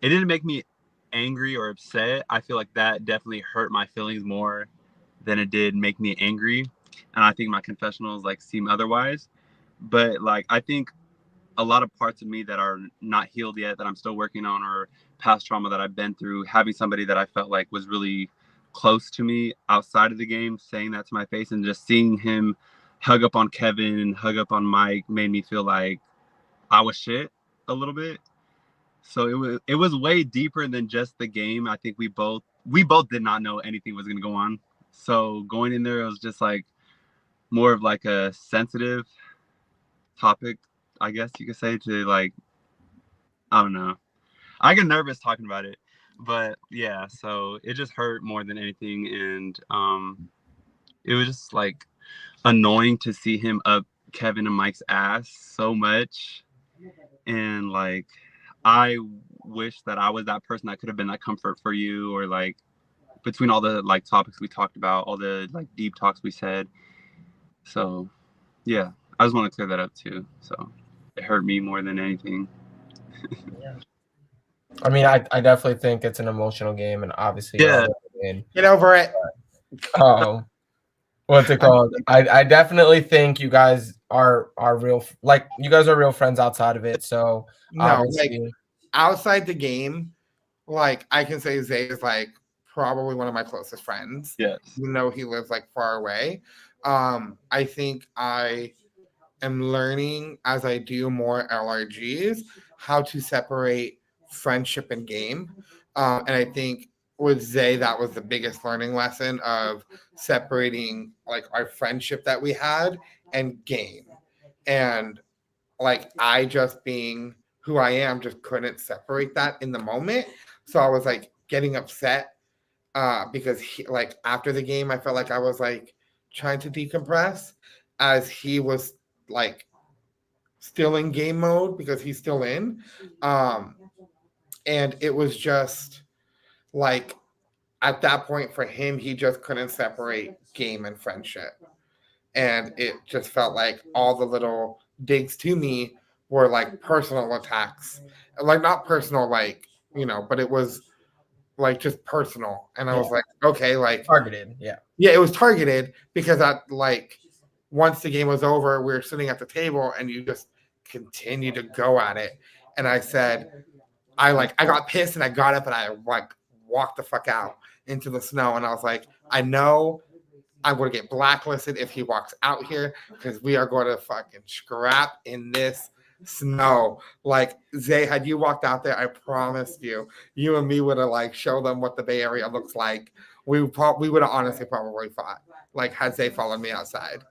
it didn't make me angry or upset. I feel like that definitely hurt my feelings more than it did make me angry, and I think my confessionals like seem otherwise. But like, I think a lot of parts of me that are not healed yet, that I'm still working on, or past trauma that I've been through, having somebody that I felt like was really close to me outside of the game saying that to my face, and just seeing him hug up on Kevin and hug up on Mike made me feel like I was shit a little bit. So it was way deeper than just the game. I think we both did not know anything was gonna go on. So going in there, it was just like more of like a sensitive topic, I guess you could say, to like, I don't know. I get nervous talking about it, but yeah, so it just hurt more than anything. And it was just like annoying to see him up Kevin and Mike's ass so much. And like, I wish that I was that person that could have been that comfort for you, or like between all the like topics we talked about, all the like deep talks we said. So yeah, I just want to clear that up too. So it hurt me more than anything. I mean, I definitely think it's an emotional game, and obviously, Yeah. Get over it. What's it called? I definitely think you guys are real, like, you guys are real friends outside of it. So No, obviously, like outside the game, like I can say Zay is like probably one of my closest friends. Yes. Even though he lives like far away. I think I am learning as I do more LRGs how to separate friendship and game. And I think with Zay, that was the biggest learning lesson of separating like our friendship that we had and game. And like I just being who I am just couldn't separate that in the moment. So I was like getting upset because he, like after the game, I felt like I was like trying to decompress as he was like still in game mode because he's still in. And it was just like at that point for him, he just couldn't separate game and friendship. And it just felt like all the little digs to me were like personal attacks. Like not personal, like, you know, but it was like just personal. And I was like, okay, like targeted. Yeah. Yeah, it was targeted because I like once the game was over, we were sitting at the table and you just continue to go at it. And I said, I got pissed and I got up and I like walked the fuck out into the snow. And I was like, I know I'm going to get blacklisted if he walks out here because we are going to fucking scrap in this snow. Like Zay, had you walked out there, I promised you and me would have like showed them what the Bay Area looks like. We would have honestly probably fought. Like had Zay followed me outside,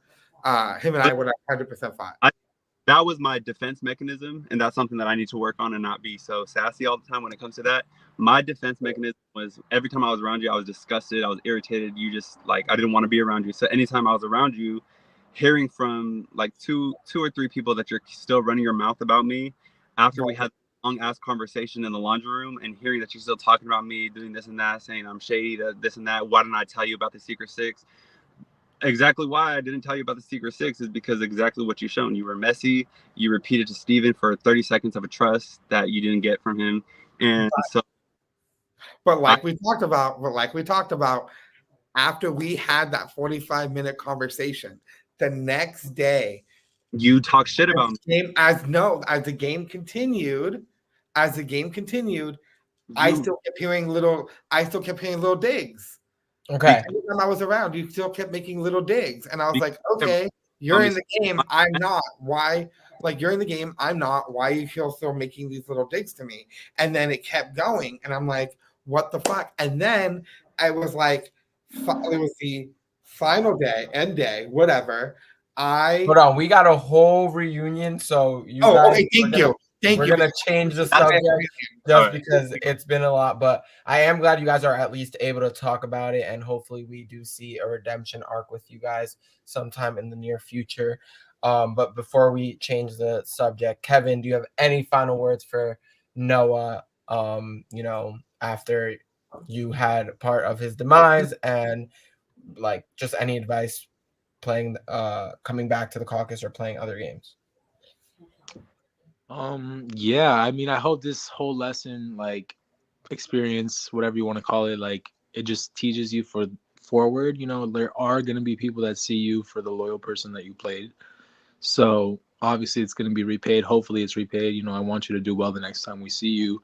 him and I would have 100% fought. That was my defense mechanism, and that's something that I need to work on and not be so sassy all the time when it comes to that. My defense mechanism was every time I was around you, I was disgusted, I was irritated. You just like, I didn't want to be around you. So anytime I was around you, hearing from like two or three people that you're still running your mouth about me after we had a long ass conversation in the laundry room, and hearing that you're still talking about me doing this and that, saying I'm shady, this and that. Why didn't I tell you about the Secret Six? Exactly why I didn't tell you about the Secret Six is because exactly what you've shown. You were messy. You repeated to Steven for 30 seconds of a trust that you didn't get from him. And so, but like we talked about, after we had that 45-minute conversation, the next day you talk shit about me. As the game continued, I still kept hearing little digs. Okay. Every time I was around, you still kept making little digs. And I was like, okay, You're in the game. I'm not. Why? Like, you're in the game. I'm not. Why are you still making these little digs to me? And then it kept going. And I'm like, what the fuck? And then I was like, it was the final day, end day, whatever. Hold on, we got a whole reunion, so you Oh, guys. okay. Thank you. We're gonna change the subject just Alright. because it's been a lot, but I am glad you guys are at least able to talk about it, and hopefully we do see a redemption arc with you guys sometime in the near future. But before we change the subject, Kevin, do you have any final words for Noah? You know, after you had part of his demise, and like just any advice playing, coming back to the caucus or playing other games. Yeah, I mean, I hope this whole lesson, like experience, whatever you want to call it, like it just teaches you for forward. You know, there are going to be people that see you for the loyal person that you played. So obviously it's going to be repaid. Hopefully it's repaid. You know, I want you to do well the next time we see you.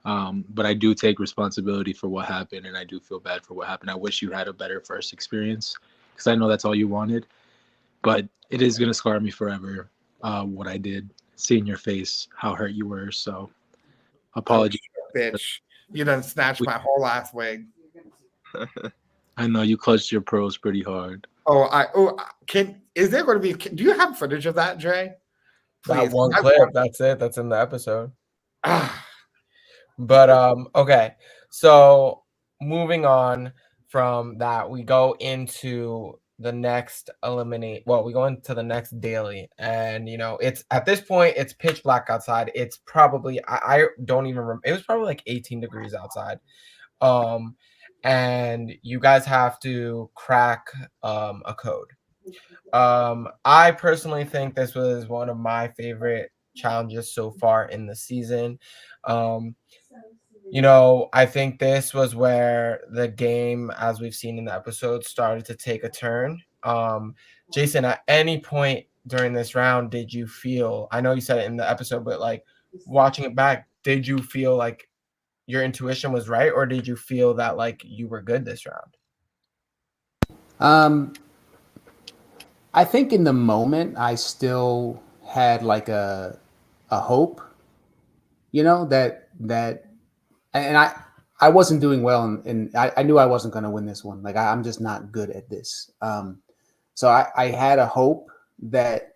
But I do take responsibility for what happened, and I do feel bad for what happened. I wish you had a better first experience because I know that's all you wanted. But it is going to scar me forever, what I did. Seeing your face, how hurt you were. So, apologies. Bitch, you done snatched my whole ass wig. I know you clutched your pearls pretty hard. Is there going to be? Do you have footage of that, Dre? That one clip. That's it. That's in the episode. Ah. But okay. So moving on from that, we go into the next we go into the next daily, and you know, it's at this point it's pitch black outside. It's probably I don't even remember, it was probably like 18 degrees outside. And you guys have to crack a code. I personally think this was one of my favorite challenges so far in the season. You know, I think this was where the game, as we've seen in the episode, started to take a turn. Jason, at any point during this round, did you feel, I know you said it in the episode, but like watching it back, did you feel like your intuition was right, or did you feel that like you were good this round? I think in the moment I still had like a hope, you know, and I wasn't doing well, and I knew I wasn't going to win this one. Like I'm just not good at this. So I had a hope that,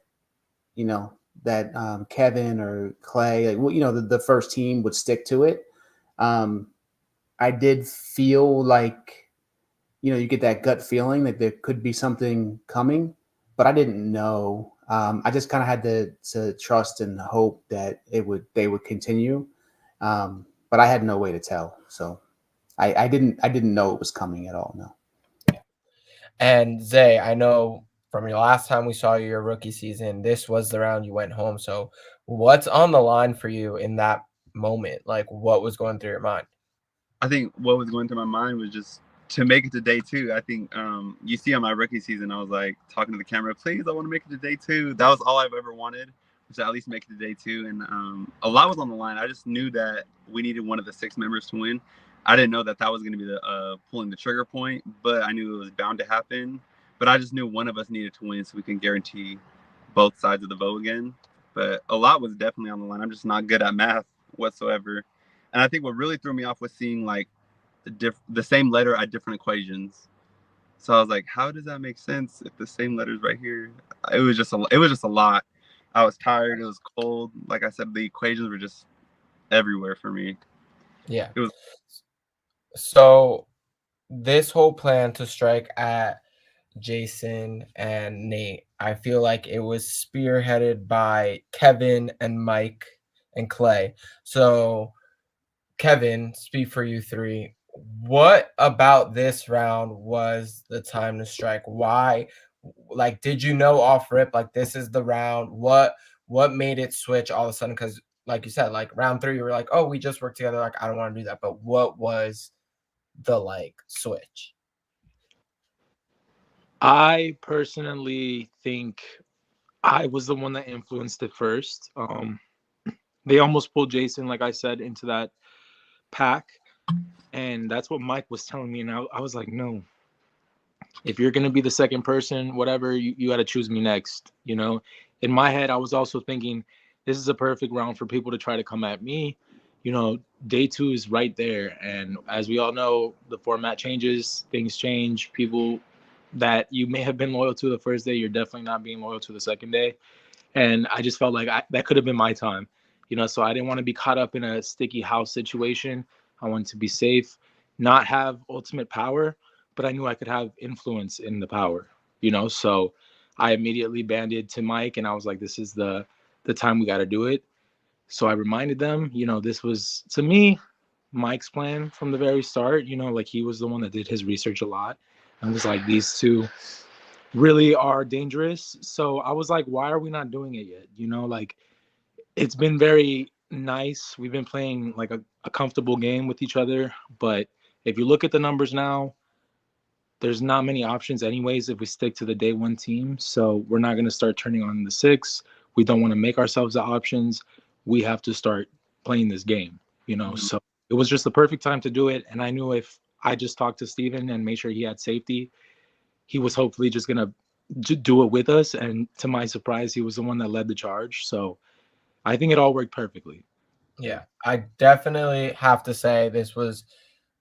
you know, that Kevin or Clay, like, well, you know, the first team would stick to it. I did feel like, you know, you get that gut feeling that there could be something coming, but I didn't know. I just kind of had to trust and hope that they would continue. But I had no way to tell. So I didn't know it was coming at all. No. And Zay, I know from your last time we saw you, your rookie season, this was the round you went home. So what's on the line for you in that moment? Like, what was going through your mind? I think what was going through my mind was just to make it to day 2. I think you see on my rookie season, I was like talking to the camera, please, I want to make it to day 2. That was all I've ever wanted, was to at least make it to day 2. And a lot was on the line. I just knew that we needed one of the 6 members to win. I didn't know that was going to be the pulling the trigger point, but I knew it was bound to happen. But I just knew one of us needed to win so we can guarantee both sides of the vote again. But a lot was definitely on the line. I'm just not good at math whatsoever. And I think what really threw me off was seeing like the same letter at different equations. So I was like, how does that make sense if the same letter's right here? It was just a lot. I was tired. It was cold. Like I said, the equations were just everywhere for me. Yeah. It was. So this whole plan to strike at Jason and Nate, I feel like it was spearheaded by Kevin and Mike and Clay. So Kevin, speak for you three. What about this round was the time to strike? Why? Like, did you know off rip, like this is the round? What made it switch all of a sudden? Because like you said, like round 3, you were like, oh, we just worked together. Like, I don't want to do that. But what was the like switch? I personally think I was the one that influenced it first. They almost pulled Jason, like I said, into that pack. And that's what Mike was telling me. And I was like, no, if you're going to be the second person, whatever, you got to choose me next. You know, in my head, I was also thinking this is a perfect round for people to try to come at me. You know, day 2 is right there. And as we all know, the format changes, things change. People that you may have been loyal to the first day, you're definitely not being loyal to the second day. And I just felt like that could have been my time, you know. So I didn't want to be caught up in a sticky house situation. I wanted to be safe, not have ultimate power, but I knew I could have influence in the power, you know. So I immediately banded to Mike, and I was like, "This is the time we got to do it." So I reminded them, you know, this was to me Mike's plan from the very start. You know, like he was the one that did his research a lot, and was like, these two really are dangerous. So I was like, why are we not doing it yet? You know, like it's been very nice. We've been playing like a comfortable game with each other. But if you look at the numbers now, there's not many options anyways if we stick to the day 1 team. So we're not going to start turning on the 6. We don't want to make ourselves the options. We have to start playing this game, you know. So it was just the perfect time to do it. And I knew if I just talked to Steven and made sure he had safety, he was hopefully just going to do it with us. And to my surprise, he was the one that led the charge. So I think it all worked perfectly. Yeah, I definitely have to say this was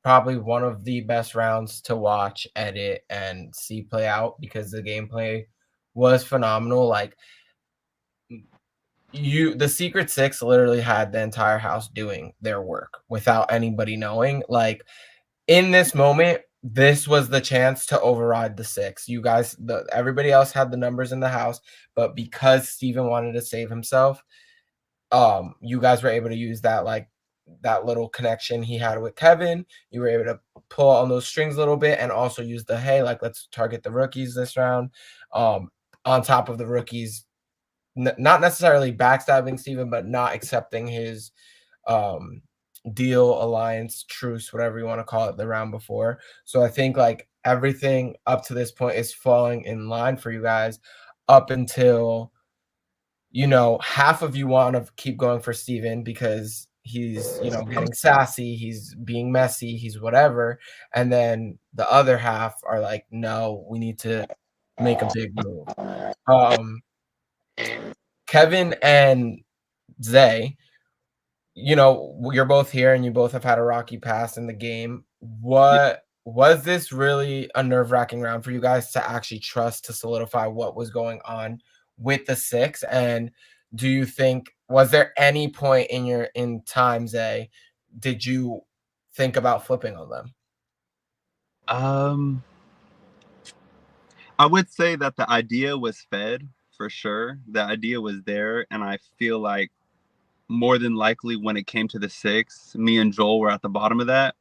probably one of the best rounds to watch, edit, and see play out because the gameplay was phenomenal. Like the Secret Six literally had the entire house doing their work without anybody knowing. Like in this moment, this was the chance to override the 6. You guys, everybody else had the numbers in the house, but because Steven wanted to save himself, you guys were able to use that little connection he had with Kevin. You were able to pull on those strings a little bit and also use the, hey, like let's target the rookies this round. On top of the rookies, not necessarily backstabbing Steven, but not accepting his deal, alliance, truce, whatever you want to call it, the round before. So I think like everything up to this point is falling in line for you guys up until, you know, half of you want to keep going for Steven because he's, you know, getting sassy, he's being messy, he's whatever. And then the other half are like, no, we need to make a big move. Kevin and Zay, you know, you're both here and you both have had a rocky past in the game. What was this really a nerve-wracking round for you guys to actually trust to solidify what was going on with the 6? And do you think, was there any point in time, Zay, did you think about flipping on them? I would say that the idea was fed for sure. The idea was there, and I feel like more than likely when it came to the 6, me and Joel were at the bottom of that,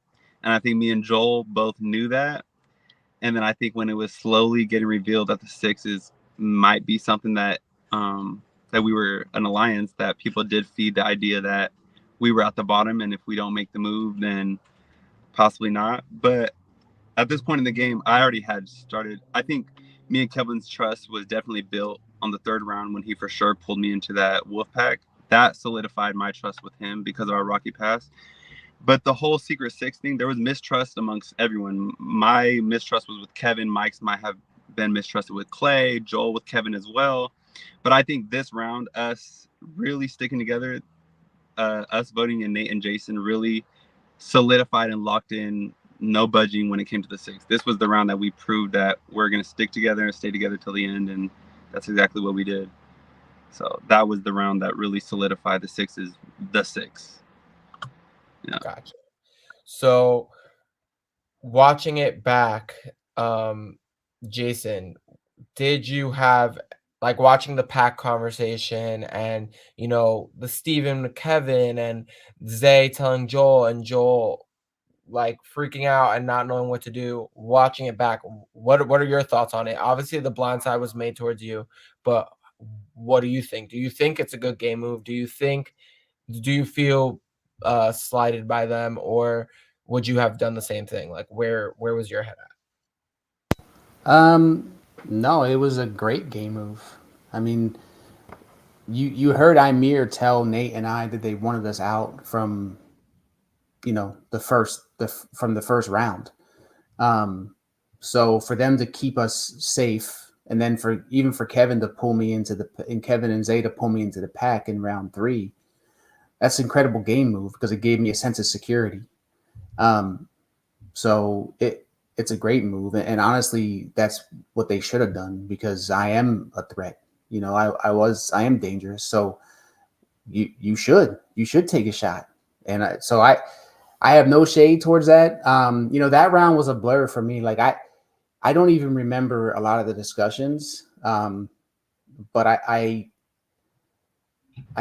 and I think me and Joel both knew that. And then I think when it was slowly getting revealed that the 6s might be something that that we were an alliance, that people did feed the idea that we were at the bottom, and if we don't make the move, then possibly not. But at this point in the game, I already had started. I think me and Kevin's trust was definitely built on the 3rd round when he for sure pulled me into that wolf pack. That solidified my trust with him because of our rocky past. But the whole Secret 6 thing, there was mistrust amongst everyone. My mistrust was with Kevin. Mike's might have been mistrusted with Clay, Joel with Kevin as well. But I think this round, us really sticking together, us voting in Nate and Jason really solidified and locked in no budging when it came to the 6. This was the round that we proved that we're going to stick together and stay together till the end, and that's exactly what we did. So that was the round that really solidified the 6 is the 6. Yeah. Gotcha. So watching it back, Jason, did you have like watching the pack conversation and, you know, the Steven, Kevin, and Zay telling Joel and Joel like freaking out and not knowing what to do, watching it back, what are your thoughts on it? Obviously the blind side was made towards you, but what do you think? Do you think it's a good game move? Do you feel slighted by them, or would you have done the same thing? Like where was your head at? No, it was a great game move. I mean, you heard Imir tell Nate and I that they wanted us out from, you know, from the first round. So for them to keep us safe, and then for Kevin to pull me into Kevin and Zay to pull me into the pack in round 3, that's an incredible game move because it gave me a sense of security. So it's a great move, and honestly, that's what they should have done because I am a threat. I am dangerous. So you should take a shot, and I have no shade towards that. That round was a blur for me. Like I don't even remember a lot of the discussions, but I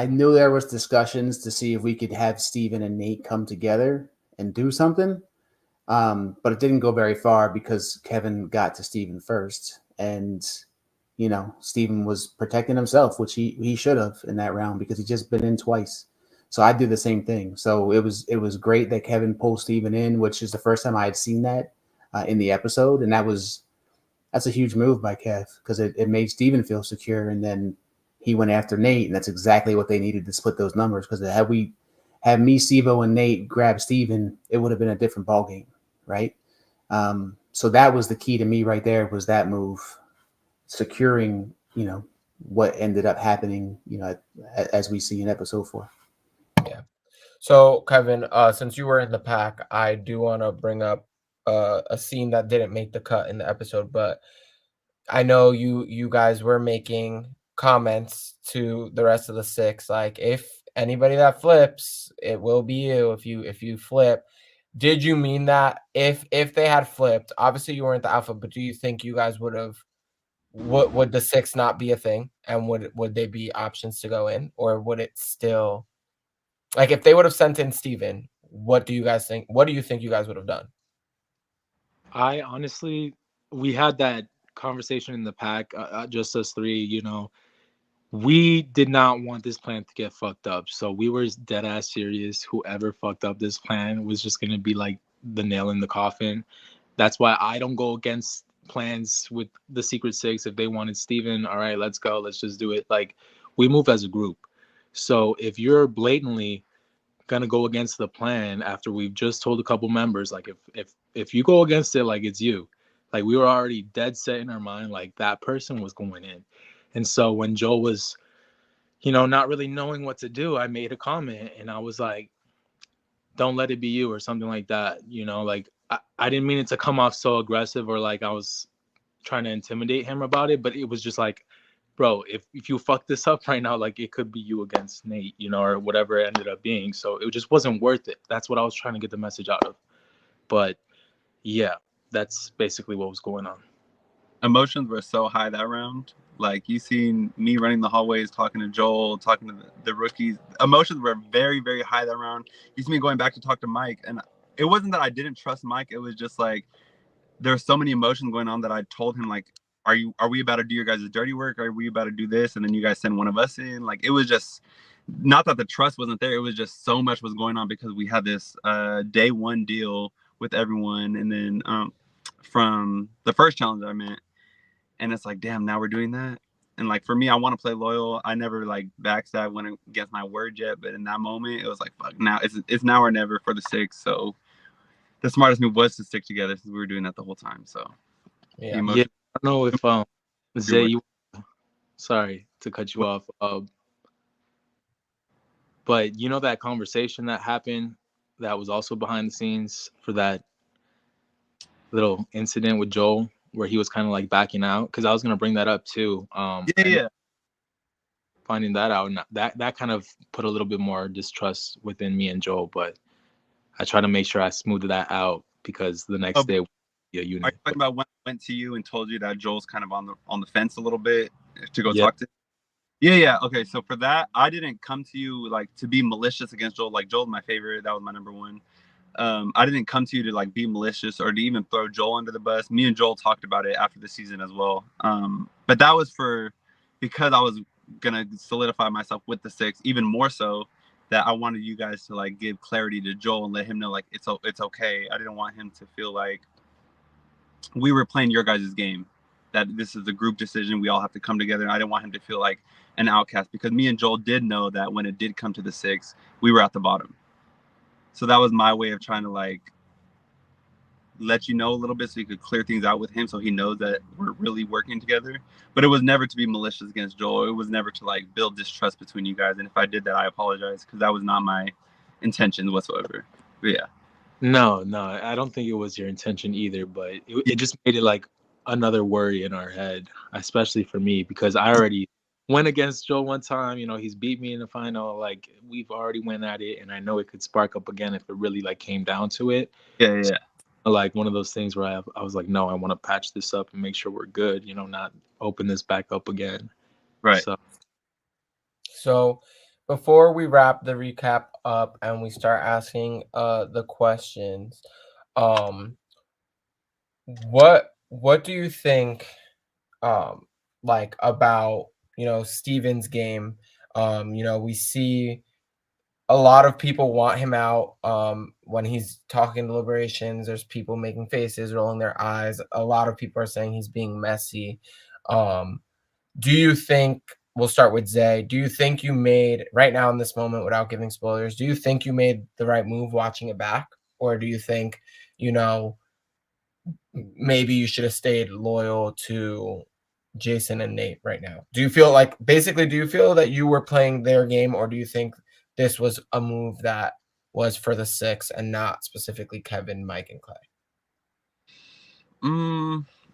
knew there was discussions to see if we could have Steven and Nate come together and do something. But it didn't go very far because Kevin got to Steven first, and Steven was protecting himself, which he should have in that round because he just been in twice. So I do the same thing. So it was great that Kevin pulled Steven in, which is the first time I had seen that in the episode, and that's a huge move by Kev because it made Steven feel secure, and then he went after Nate, and that's exactly what they needed to split those numbers. Because had me, Stevo, and Nate grab Steven, it would have been a different ballgame, right? So that was the key to me right there, was that move, securing, what ended up happening, as we see in episode 4. Yeah. So Kevin, since you were in the pack, I do want to bring up a scene that didn't make the cut in the episode, but I know you guys were making comments to the rest of the 6, like, if anybody that flips, it will be you if you flip. Did you mean that? If they had flipped, obviously you weren't the alpha, but do you think you guys would have, would the 6 not be a thing, and would they be options to go in, or would it still, like, if they would have sent in Steven, what do you guys think? What do you think you guys would have done? I honestly, we had that conversation in the pack, just us 3. We did not want this plan to get fucked up, so we were dead ass serious. Whoever fucked up this plan was just gonna be like the nail in the coffin. That's why I don't go against plans with the Secret 6. If they wanted Steven, all right, let's go, let's just do it. Like, we move as a group. So if you're blatantly gonna go against the plan after we've just told a couple members, like, if you go against it, like, it's you. Like, we were already dead set in our mind, like, that person was going in. And so when Joel was, not really knowing what to do, I made a comment and I was like, don't let it be you, or something like that. Like, I didn't mean it to come off so aggressive or like I was trying to intimidate him about it, but it was just like, bro, if you fuck this up right now, like, it could be you against Nate, or whatever it ended up being. So it just wasn't worth it. That's what I was trying to get the message out of. But yeah, that's basically what was going on. Emotions were so high that round. Like, you seen me running the hallways, talking to Joel, talking to the rookies. Emotions were very, very high that round. You see me going back to talk to Mike, and it wasn't that I didn't trust Mike. It was just like, there were so many emotions going on that I told him, like, are we about to do your guys' dirty work? Are we about to do this? And then you guys send one of us in. Like, it was just, not that the trust wasn't there. It was just so much was going on because we had this day 1 deal with everyone. And then from the first challenge I meant, and it's like, damn, now we're doing that. And like, for me, I want to play loyal. I never like backstab, went against my word yet. But in that moment, it was like, fuck, now it's now or never for the 6. So the smartest move was to stick together since we were doing that the whole time. So Yeah. I don't know if Zay, sorry to cut you off, but that conversation that happened, that was also behind the scenes for that little incident with Joel, where he was kind of like backing out, because I was gonna bring that up too. yeah. Finding that out, and that kind of put a little bit more distrust within me and Joel, but I try to make sure I smoothed that out because the next day, yeah, Are you talking about when I went to you and told you that Joel's kind of on the fence a little bit to go talk to? Yeah. Okay, so for that, I didn't come to you like to be malicious against Joel. Like, Joel's my favorite. That was my number 1. I didn't come to you to like be malicious or to even throw Joel under the bus. Me and Joel talked about it after the season as well. But that was because I was gonna solidify myself with the 6 even more so, that I wanted you guys to like give clarity to Joel and let him know like it's okay. I didn't want him to feel like we were playing your guys' game, that this is a group decision. We all have to come together. And I didn't want him to feel like an outcast, because me and Joel did know that when it did come to the 6, we were at the bottom. So that was my way of trying to like let you know a little bit so you could clear things out with him so he knows that we're really working together. But it was never to be malicious against Joel. It was never to like build distrust between you guys. And if I did that, I apologize because that was not my intention whatsoever. But yeah. No, I don't think it was your intention either, but it just made it like another worry in our head, especially for me, because I already went against Joe one time. You know, he's beat me in the final. Like, we've already went at it, and I know it could spark up again if it really like came down to it. Yeah. So, like one of those things where I was like, no, I want to patch this up and make sure we're good. You know, not open this back up again. Right. So before we wrap the recap up and we start asking the questions, what do you think like about, you know, Steven's game? You know, we see a lot of people want him out when he's talking deliberations. There's people making faces, rolling their eyes. A lot of people are saying he's being messy. Do you think, we'll start with Zay, do you think you made, right now in this moment without giving spoilers, do you think you made the right move watching it back? Or do you think, you know, maybe you should have stayed loyal to Jason and Nate right now? Do you feel like, basically, do you feel that you were playing their game, or do you think this was a move that was for the six and not specifically Kevin, Mike, and Clay?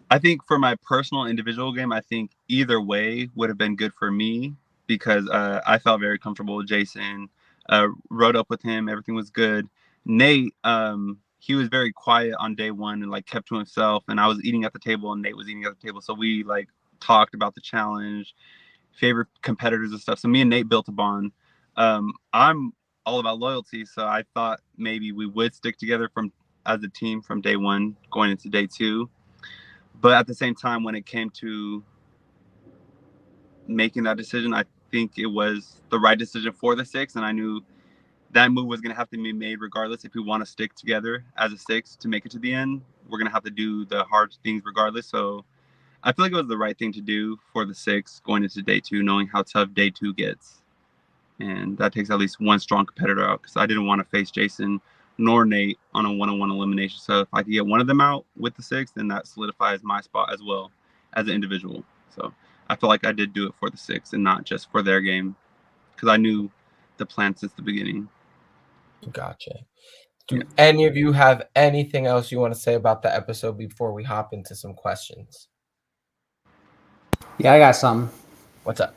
I think for my personal individual game, I think either way would have been good for me because I felt very comfortable with Jason. Rode up with him, everything was good. Nate, he was very quiet on day one and like kept to himself. And I was eating at the table, and Nate was eating at the table, so we like talked about the challenge, favorite competitors and stuff. So me and Nate built a bond. I'm all about loyalty, so I thought maybe we would stick together as a team from day one going into day two. But at the same time, when it came to making that decision, I think it was the right decision for the six. And I knew that move was going to have to be made regardless. If we want to stick together as a six to make it to the end, we're going to have to do the hard things regardless. So I feel like it was the right thing to do for the six going into day two, knowing how tough day two gets. And that takes at least one strong competitor out because I didn't want to face Jason nor Nate on a one-on-one elimination. So if I could get one of them out with the six, then that solidifies my spot as well as an individual. So I feel like I did do it for the six and not just for their game because I knew the plan since the beginning. Gotcha. Do any of you have anything else you want to say about the episode before we hop into some questions? Yeah, I got something. What's up?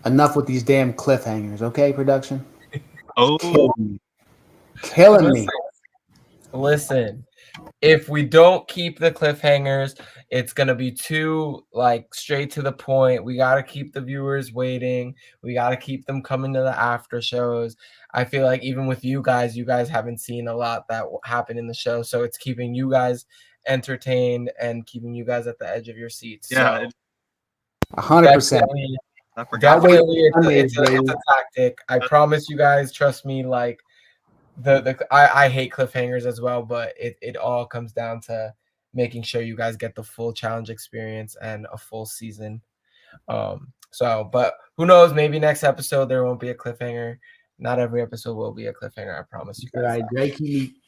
Enough with these damn cliffhangers, okay, production? Oh, Killing me. Listen, if we don't keep the cliffhangers, it's gonna be too like straight to the point. We gotta keep the viewers waiting. We gotta keep them coming to the after shows. I feel like even with you guys haven't seen a lot that happened in the show, so it's keeping you guys entertained and keeping you guys at the edge of your seats. yeah. 100%. Definitely, it's a tactic. I promise you guys. Trust me. Like I hate cliffhangers as well, but it all comes down to making sure you guys get the full challenge experience and a full season. So, but who knows? Maybe next episode there won't be a cliffhanger. Not every episode will be a cliffhanger. I promise you guys. Right,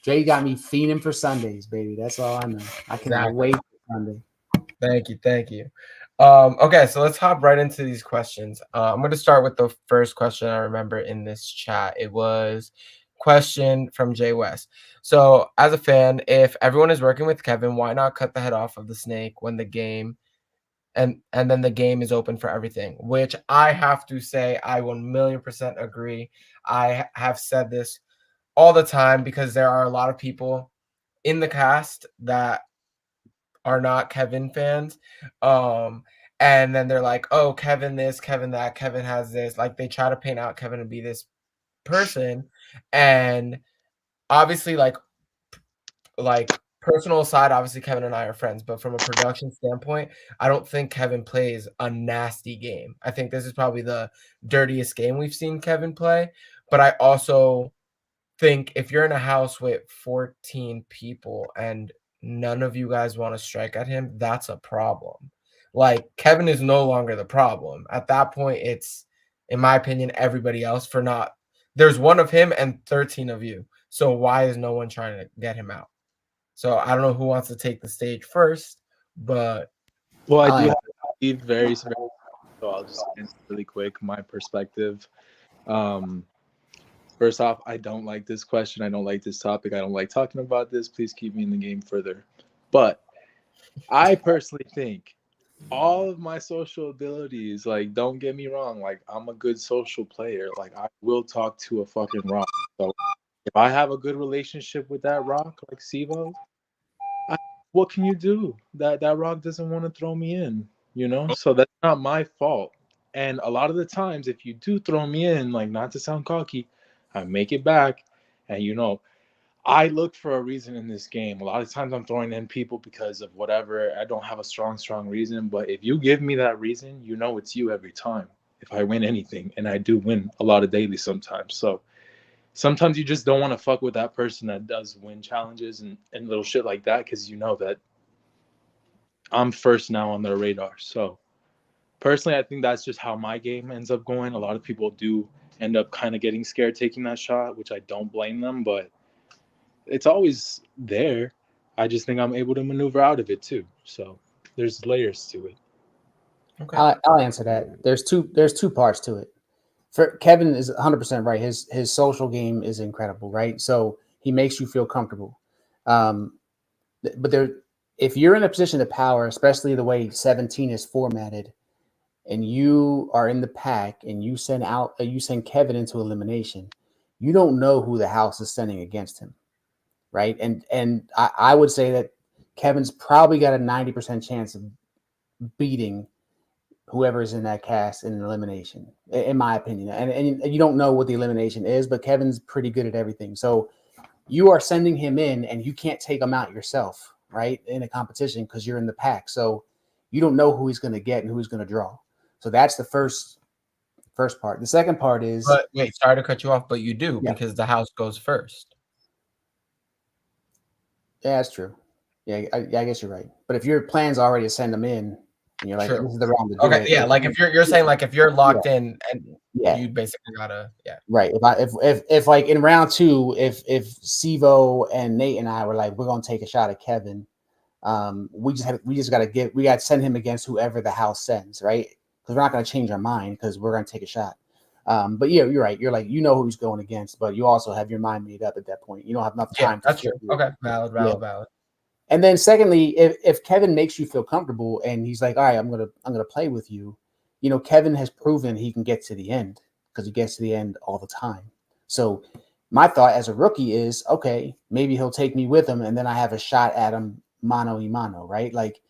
Jay got me fiending for Sundays, baby. That's all I know. I cannot wait for Sunday. Thank you. Okay, so let's hop right into these questions. I'm going to start with the first question I remember in this chat. It was question from Jay West. So, as a fan, if everyone is working with Kevin, why not cut the head off of the snake when the game and then the game is open for everything? Which I have to say, I 1,000,000% agree. I have said this all the time because there are a lot of people in the cast that are not Kevin fans. And then they're like, oh, Kevin this, Kevin that, Kevin has this. Like they try to paint out Kevin to be this person. And obviously, like personal side, obviously Kevin and I are friends, but from a production standpoint, I don't think Kevin plays a nasty game. I think this is probably the dirtiest game we've seen Kevin play. But I also think if you're in a house with 14 people and none of you guys want to strike at him, that's a problem. Like Kevin is no longer the problem. At that point, it's, in my opinion, everybody else for not. There's one of him and 13 of you. So why is no one trying to get him out? So I don't know who wants to take the stage first, but Well, I do I'll have to be very, so I'll just answer really quick my perspective. First off, I don't like this question. I don't like this topic. I don't like talking about this. Please keep me in the game further. But I personally think all of my social abilities, like, don't get me wrong, like, I'm a good social player. Like, I will talk to a fucking rock. So if I have a good relationship with that rock, like Sivo, what can you do? That rock doesn't want to throw me in, you know? So that's not my fault. And a lot of the times, if you do throw me in, like, not to sound cocky, I make it back. And, you know, I look for a reason in this game. A lot of times I'm throwing in people because of whatever. I don't have a strong reason. But if you give me that reason, you know it's you every time. If I win anything, and I do win a lot of dailies sometimes. So sometimes you just don't want to fuck with that person that does win challenges and little shit like that, because you know that I'm first now on their radar. So personally, I think that's just how my game ends up going. A lot of people do end up kind of getting scared taking that shot, which I don't blame them, but it's always there. I just think I'm able to maneuver out of it too. So there's layers to it. okay. I'll answer that. There's two parts to it. For Kevin is 100% right. His social game is incredible, right? So he makes you feel comfortable. But if you're in a position of power, especially the way 17 is formatted, and you are in the pack and you send Kevin into elimination, you don't know who the house is sending against him, right? And I would say that Kevin's probably got a 90% chance of beating whoever is in that cast in an elimination, in my opinion. And you don't know what the elimination is, but Kevin's pretty good at everything. So you are sending him in and you can't take him out yourself, right? In a competition, because you're in the pack. So you don't know who he's going to get and who he's going to draw. So that's the first part. The second part is, But wait, sorry to cut you off, but you do, Yeah. because the house goes first. yeah, that's true. Yeah, I guess you're right. But if your plan's already to send them in, and you're like, True. this is the round to do Okay, it. yeah, like if you're saying, like, if you're locked in and Yeah. you basically gotta, yeah. Right. If like in round 2, if Sivo and Nate and I were like, we're gonna take a shot at Kevin, we got to send him against whoever the house sends, right? Because we're not going to change our mind because we're going to take a shot. But yeah, you're right. You're like, you know who he's going against, but you also have your mind made up at that point. You don't have enough time. That's true. Okay, valid. And then secondly, if Kevin makes you feel comfortable and he's like, all right, I'm gonna play with you, you know, Kevin has proven he can get to the end because he gets to the end all the time. So my thought as a rookie is, okay, maybe he'll take me with him, and then I have a shot at him mano y mano, right? Like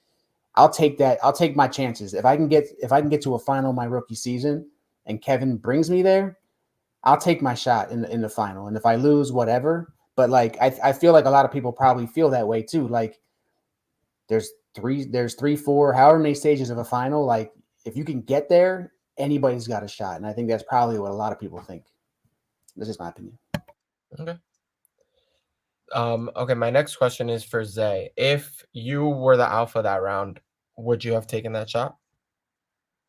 I'll take that. I'll take my chances. If I can get to a final my rookie season and Kevin brings me there, I'll take my shot in the final. And if I lose, whatever. But like I feel like a lot of people probably feel that way too. Like there's three, four, however many stages of a final. Like if you can get there, anybody's got a shot. And I think that's probably what a lot of people think. This is my opinion. Okay. Okay, my next question is for Zay. If you were the alpha that round, would you have taken that shot?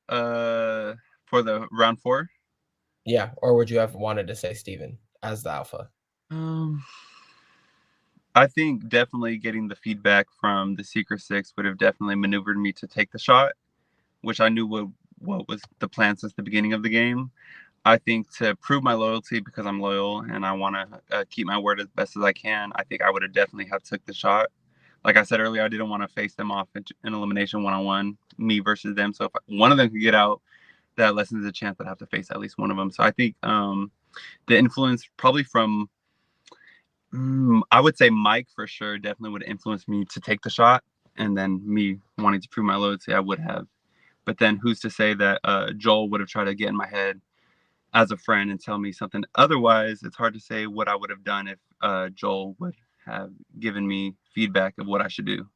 For the round 4? Yeah, or would you have wanted to say Steven as the alpha? I think definitely getting the feedback from the Secret Six would have definitely maneuvered me to take the shot, which I knew what was the plan since the beginning of the game. I think to prove my loyalty, because I'm loyal and I want to keep my word as best as I can, I think I would have definitely have took the shot. Like I said earlier, I didn't want to face them off in elimination one-on-one, me versus them. So if one of them could get out, that lessens the chance I'd have to face at least one of them. So I think the influence probably from, I would say Mike for sure definitely would influence me to take the shot. And then me wanting to prove my loyalty, I would have. But then who's to say that Joel would have tried to get in my head as a friend and tell me something. Otherwise, it's hard to say what I would have done if Joel would have given me feedback of what I should do.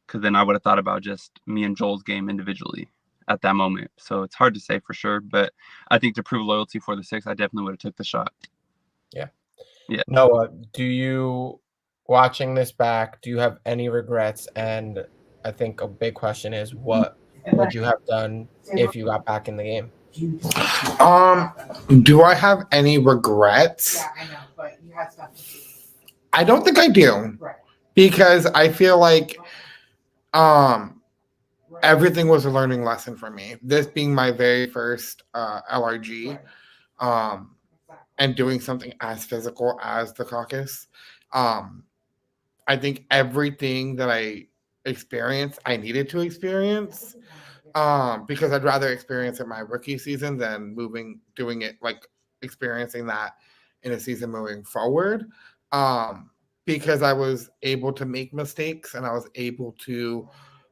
Because then I would have thought about just me and Joel's game individually at that moment. So it's hard to say for sure. But I think to prove loyalty for the Six, I definitely would have took the shot. Yeah. Noah, do you, watching this back, do you have any regrets? And I think a big question is, what would you have done if you got back in the game? Do I have any regrets? Yeah, I know, but you have stuff to do. I don't think I do. Right. because I feel like everything was a learning lesson for me. This being my very first LRG, um, and doing something as physical as the caucus. Um, I think everything that I experienced, I needed to experience, because I'd rather experience it my rookie season than doing it like experiencing that in a season moving forward. Um, because I was able to make mistakes and I was able to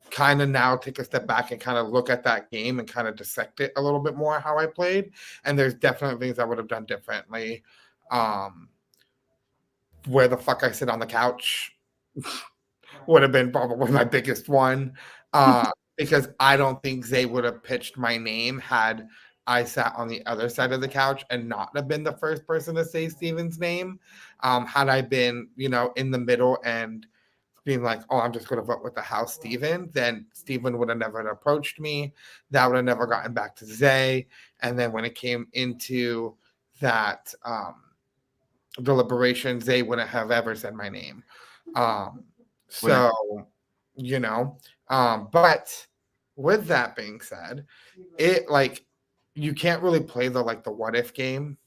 kind of now take a step back and kind of look at that game and kind of dissect it a little bit more how I played. And there's definitely things I would have done differently. Um, where the fuck I sit on the couch would have been probably my biggest one. Because I don't think Zay would have pitched my name had I sat on the other side of the couch and not have been the first person to say Steven's name. Had I been, in the middle and being like, oh, I'm just going to vote with the House Steven, then Steven would have never approached me. That would have never gotten back to Zay. And then when it came into that deliberation, Zay wouldn't have ever said my name. So, but with that being said, it like you can't really play the what if game,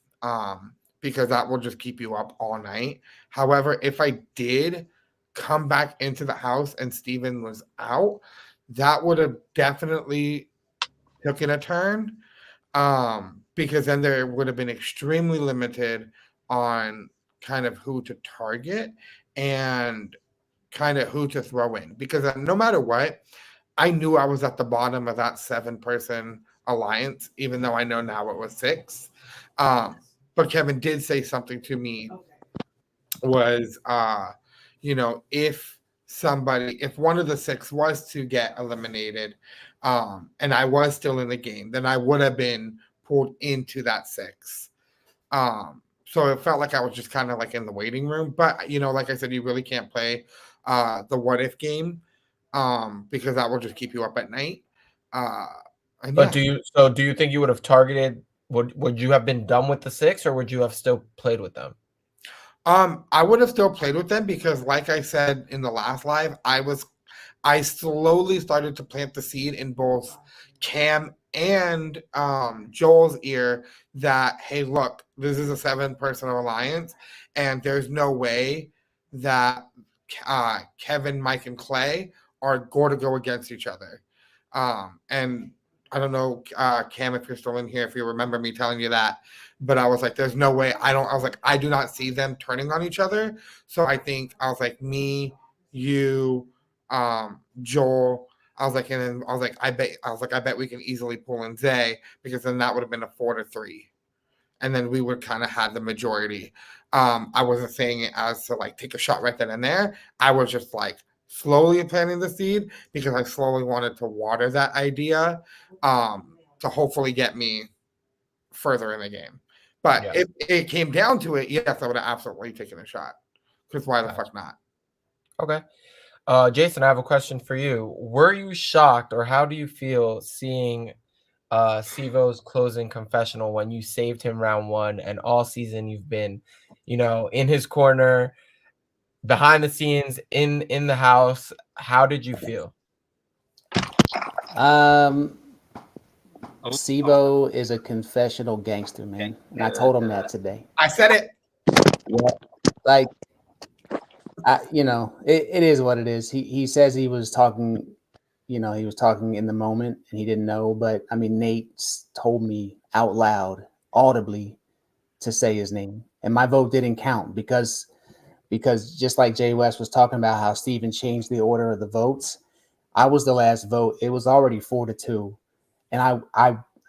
because that will just keep you up all night. However, if I did come back into the house and Steven was out, that would have definitely taken a turn, because then there would have been extremely limited on kind of who to target and kind of who to throw in, because no matter what, I knew I was at the bottom of that 7-person alliance, even though I know now it was 6. But Kevin did say something to me was, if one of the 6 was to get eliminated, and I was still in the game, then I would have been pulled into that 6. So it felt like I was just kind of like in the waiting room. But, like I said, you really can't play the what if game, because that will just keep you up at night. But do you think you would have targeted? Would you have been done with the 6, or would you have still played with them? I would have still played with them because, like I said in the last live, I slowly started to plant the seed in both Cam and Joel's ear that, hey, look, this is a 7-person alliance, and there's no way that Kevin, Mike, and Clay are going to go against each other. And I don't know, Cam, if you're still in here, if you remember me telling you that, but I was like, there's no way. I was like, I do not see them turning on each other. So I was like, me, you, Joel. I was like, and then I was like, I bet we can easily pull in Zay, because then that would have been a 4-3. And then we would kind of have the majority. I wasn't saying it as to like take a shot right then and there. I was just like slowly planting the seed because I slowly wanted to water that idea, to hopefully get me further in the game. But if it came down to it, yes, I would have absolutely taken a shot. Because why the fuck not? Okay. Jason, I have a question for you. Were you shocked, or how do you feel seeing Sivo's closing confessional when you saved him round 1, and all season you've been, in his corner, behind the scenes, in the house? How did you feel? Sivo is a confessional gangster, man. And I told him that today. I said it. Yeah. Like, it is what it is. He says he was talking, he was talking in the moment and he didn't know. But I mean, Nate told me out loud, audibly, to say his name. And my vote didn't count because just like Jay West was talking about how Steven changed the order of the votes, I was the last vote. It was already 4-2. And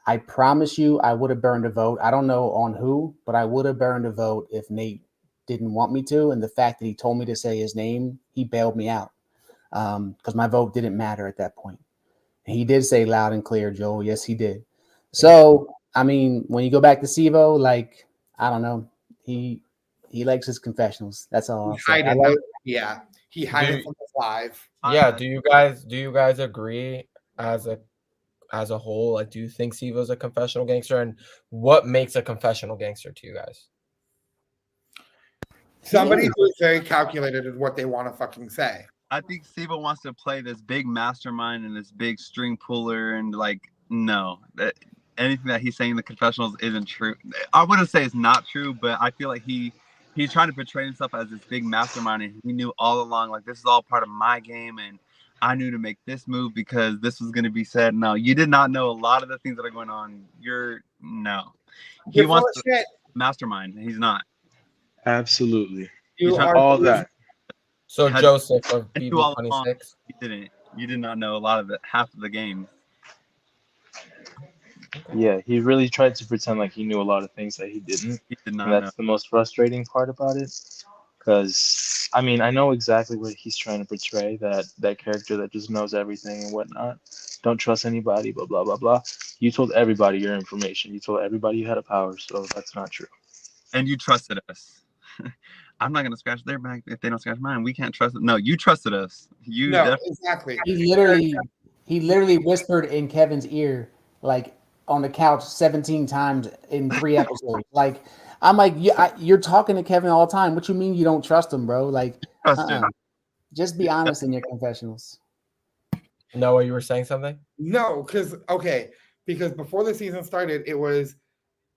I promise you, I would have burned a vote. I don't know on who, but I would have burned a vote if Nate didn't want me to. And the fact that he told me to say his name, he bailed me out, because my vote didn't matter at that point. And he did say loud and clear, Joel. Yes, he did. So, I mean, when you go back to Sivo, like, I don't know, he likes his confessionals. That's all I'll say. Yeah, he hid it from us live. Yeah, do you guys agree as a whole? Like, do you think Sivo's a confessional gangster, and what makes a confessional gangster to you guys? Somebody who is very calculated in what they want to fucking say. I think Siva wants to play this big mastermind and this big string puller, and like, no, anything that he's saying in the confessionals isn't true. I wouldn't say it's not true, but I feel like he's trying to portray himself as this big mastermind, and he knew all along, like, this is all part of my game, and I knew to make this move because this was going to be said. No, you did not know a lot of the things that are going on. He wants to mastermind. He's not. Absolutely. You are all that. So Joseph of BB26. You did not know a lot of it, half of the game. Yeah, he really tried to pretend like he knew a lot of things that he didn't. He did not And that's the most frustrating part about it. Because, I mean, I know exactly what he's trying to portray, that character that just knows everything and whatnot. Don't trust anybody, blah, blah, blah, blah. You told everybody your information. You told everybody you had a power, so that's not true. And you trusted us. I'm not going to scratch their back if they don't scratch mine. We can't trust them. No, you trusted us. Exactly. He literally whispered in Kevin's ear, like on the couch 17 times in 3 episodes. Like, I'm like, you're talking to Kevin all the time. What you mean you don't trust him, bro? Like, just be honest in your confessionals. Noah, you were saying something? No, because before the season started, it was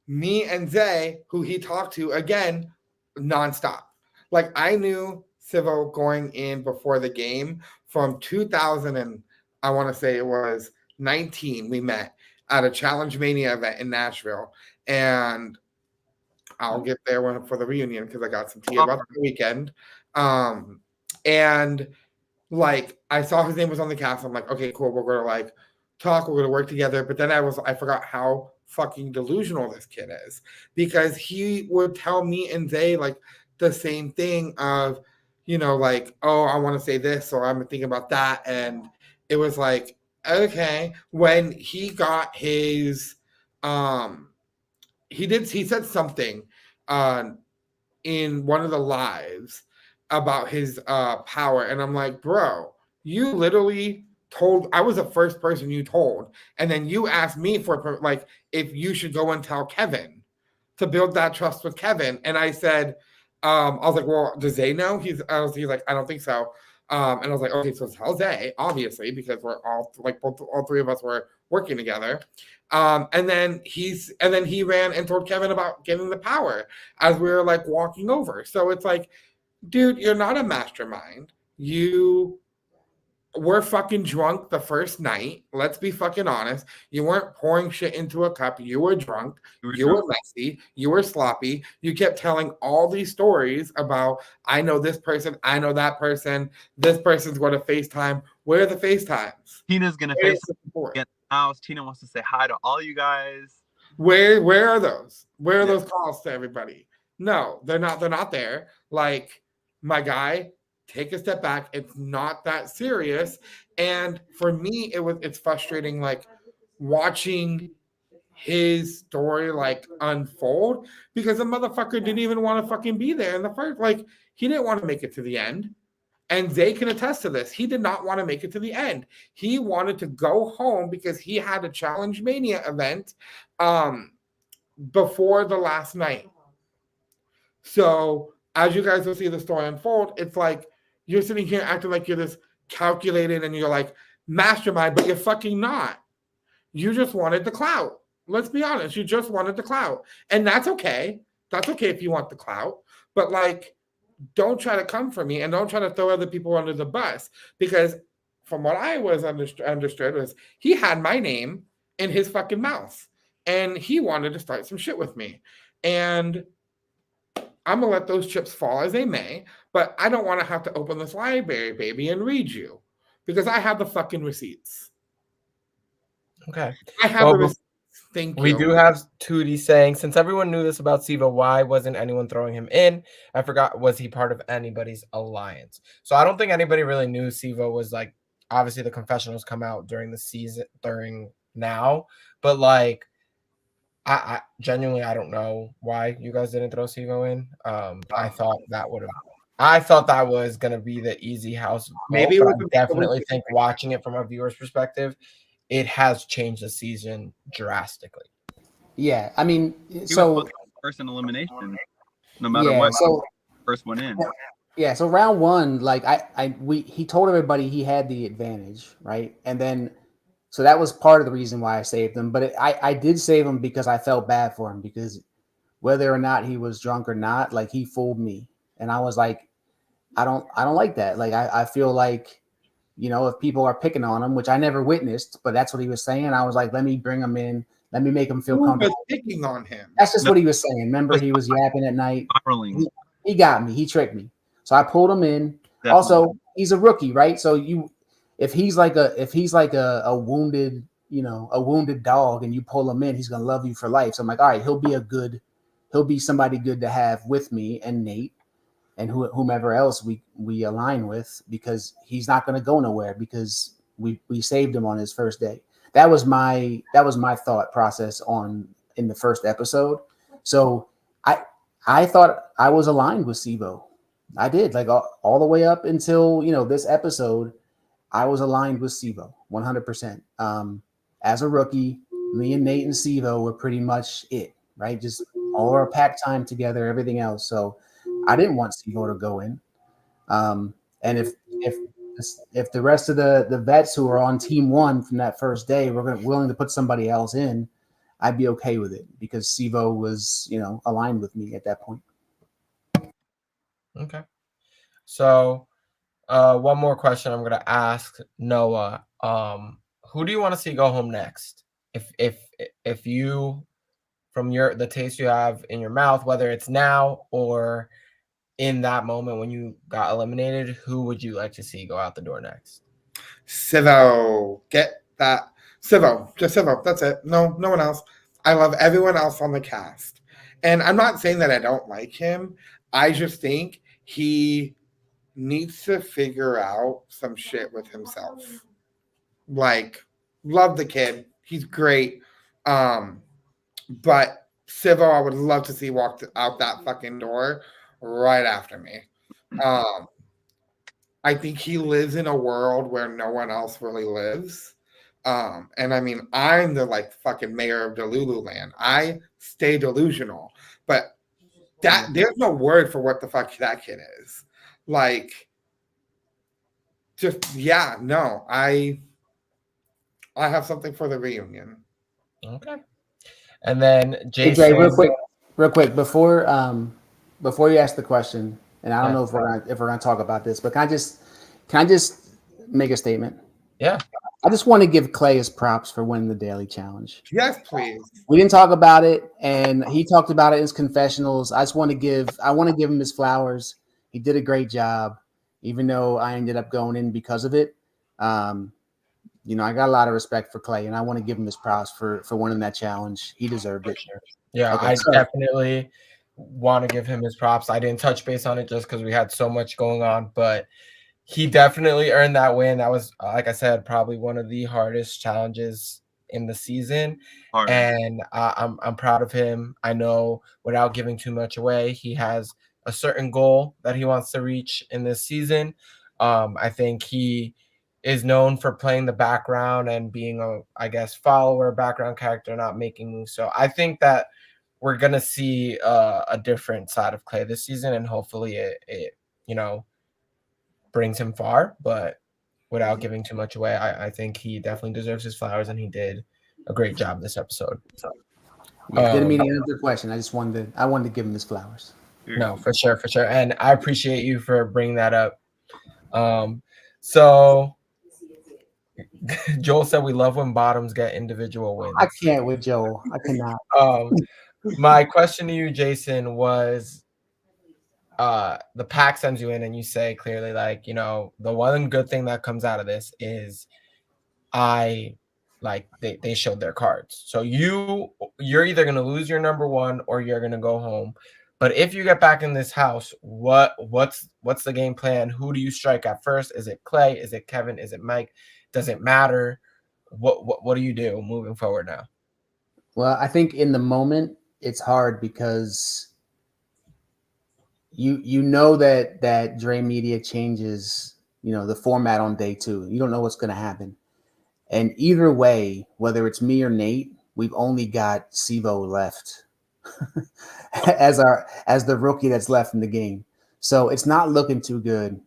me and Zay who he talked to again nonstop. Like, I knew Sivo going in before the game from 2000 and I want to say it was 19. We met at a Challenge Mania event in Nashville, and I'll get there for the reunion because I got some tea about the weekend. And like, I saw his name was on the cast. I'm like, okay, cool. We're gonna like talk. We're gonna work together. But then I forgot how fucking delusional this kid is, because he would tell me and Zay like the same thing of, like, oh, I want to say this, or I'm thinking about that, and it was like, okay, when he got his he said something in one of the lives about his power, and I'm like, bro, you literally told, I was the first person you told, and then you asked me for like if you should go and tell Kevin to build that trust with Kevin, and I said, I was like, well, does Zay know? He's like, I don't think so. And I was like, okay, so tell Zay, obviously, because we're all like all 3 of us were working together. And then he ran and told Kevin about getting the power as we were like walking over. So it's like, dude, you're not a mastermind. You were fucking drunk the first night. Let's be fucking honest. You weren't pouring shit into a cup. You were drunk. You were messy. You were sloppy. You kept telling all these stories about, I know this person. I know that person. This person's going to FaceTime. Where are the FaceTimes? Tina's going to FaceTime get the house. Tina wants to say hi to all you guys. Where are those? Where are those calls to everybody? No, they're not. They're not there. Like, my guy, take a step back. It's not that serious. And for me, it's frustrating, like, watching his story like unfold, because the motherfucker didn't even want to fucking be there in the first, like, he didn't want to make it to the end. And they can attest to this. He did not want to make it to the end. He wanted to go home because he had a Challenge Mania event before the last night. So as you guys will see the story unfold, it's like you're sitting here acting like you're this calculated and you're like mastermind, but you're fucking not. You just wanted the clout. Let's be honest. You just wanted the clout. And that's okay. That's okay if you want the clout. But like, don't try to come for me and don't try to throw other people under the bus, because from what I was understood was he had my name in his fucking mouth and he wanted to start some shit with me. And I'm going to let those chips fall as they may, but I don't want to have to open this library, baby, and read you, because I have the fucking receipts. Okay. I have the receipts. Thank you. We do have Tootie saying, since everyone knew this about Siva, why wasn't anyone throwing him in? I forgot, was he part of anybody's alliance? So I don't think anybody really knew Siva was, like, obviously the confessionals come out during the season, during now, but like, I genuinely, I don't know why you guys didn't throw Siva in. I thought that was gonna be the easy house. Maybe but I definitely think watching it from a viewer's perspective, it has changed the season drastically. Yeah, I mean, so first in elimination, no matter what. first one in. Yeah, so round one, like he told everybody he had the advantage, right? And then, so that was part of the reason why I saved him. But I did save him because I felt bad for him, because whether or not he was drunk or not, like, he fooled me, and I was like, I don't like that. Like, I feel like, if people are picking on him, which I never witnessed, but that's what he was saying. I was like, let me bring him in, let me make him feel Who was comfortable. picking on him? That's just what he was saying. Remember, he was yapping at night. Spiraling. He got me. He tricked me. So I pulled him in. Definitely. Also, he's a rookie, right? So if he's like a wounded, a wounded dog, and you pull him in, he's gonna love you for life. So I'm like, all right, he'll be somebody good to have with me and Nate and whomever else we align with, because he's not gonna go nowhere, because we saved him on his first day. That was my thought process in the first episode. So I thought I was aligned with Sivo. I did, like, all the way up until, this episode. I was aligned with Sivo 100%. As a rookie, me and Nate and Sivo were pretty much it, right? Just all our pack time together, everything else. So I didn't want Sivo to go in. And if the rest of the vets who are on team one from that first day were willing to put somebody else in, I'd be okay with it, because Sivo was, aligned with me at that point. Okay. So, one more question I'm gonna ask Noah. Who do you want to see go home next? If you, from the taste you have in your mouth, whether it's now or in that moment when you got eliminated, who would you like to see go out the door next? Sivo. Get that. Sivo. Just Sivo. That's it. No one else. I love everyone else on the cast. And I'm not saying that I don't like him. I just think he needs to figure out some shit with himself. Like, love the kid. He's great. But Sivo, I would love to see walk out that fucking door right after me. I think he lives in a world where no one else really lives. And I mean, I'm the fucking mayor of Delulu land. I stay delusional, but there's no word for what the fuck that kid is. Like, just no. I have something for the reunion. Okay. And then Jason, hey, Dre, real quick before you ask the question, and I don't know if we're gonna talk about this, but can I just make a statement? Yeah. I just want to give Clay his props for winning the daily challenge. Yes, please. We didn't talk about it, and he talked about it in his confessionals. I want to give him his flowers. He did a great job, even though I ended up going in because of it. I got a lot of respect for Clay, and I want to give him his props for winning that challenge. He deserved it. Yeah, Okay, I definitely want to give him his props. I didn't touch base on it just because we had so much going on, but he definitely earned that win. That was, like I said, probably one of the hardest challenges in the season. And I'm proud of him. I know, without giving too much away, he has a certain goal that he wants to reach in this season. I think he is known for playing the background and being a, follower, background character, not making moves. So I think that we're going to see a different side of Clay this season, and hopefully it brings him far, but without giving too much away, I think he definitely deserves his flowers, and he did a great job this episode. So, didn't mean to answer the question. I wanted to give him his flowers. No, for sure, and I appreciate you for bringing that up. So Joel said we love when bottoms get individual wins. I can't with Joel. I cannot. My question to you, Jason, was the pack sends you in and you say clearly, the one good thing that comes out of this is they showed their cards. So you're either going to lose your number one or you're going to go home. But if you get back in this house, what's the game plan? Who do you strike at first? Is it Clay? Is it Kevin? Is it Mike? Does it matter? What do you do moving forward now? Well, I think in the moment it's hard because you know that Dre Media changes, the format on day 2. You don't know what's going to happen. And either way, whether it's me or Nate, we've only got Sivo left as the rookie that's left in the game. So it's not looking too good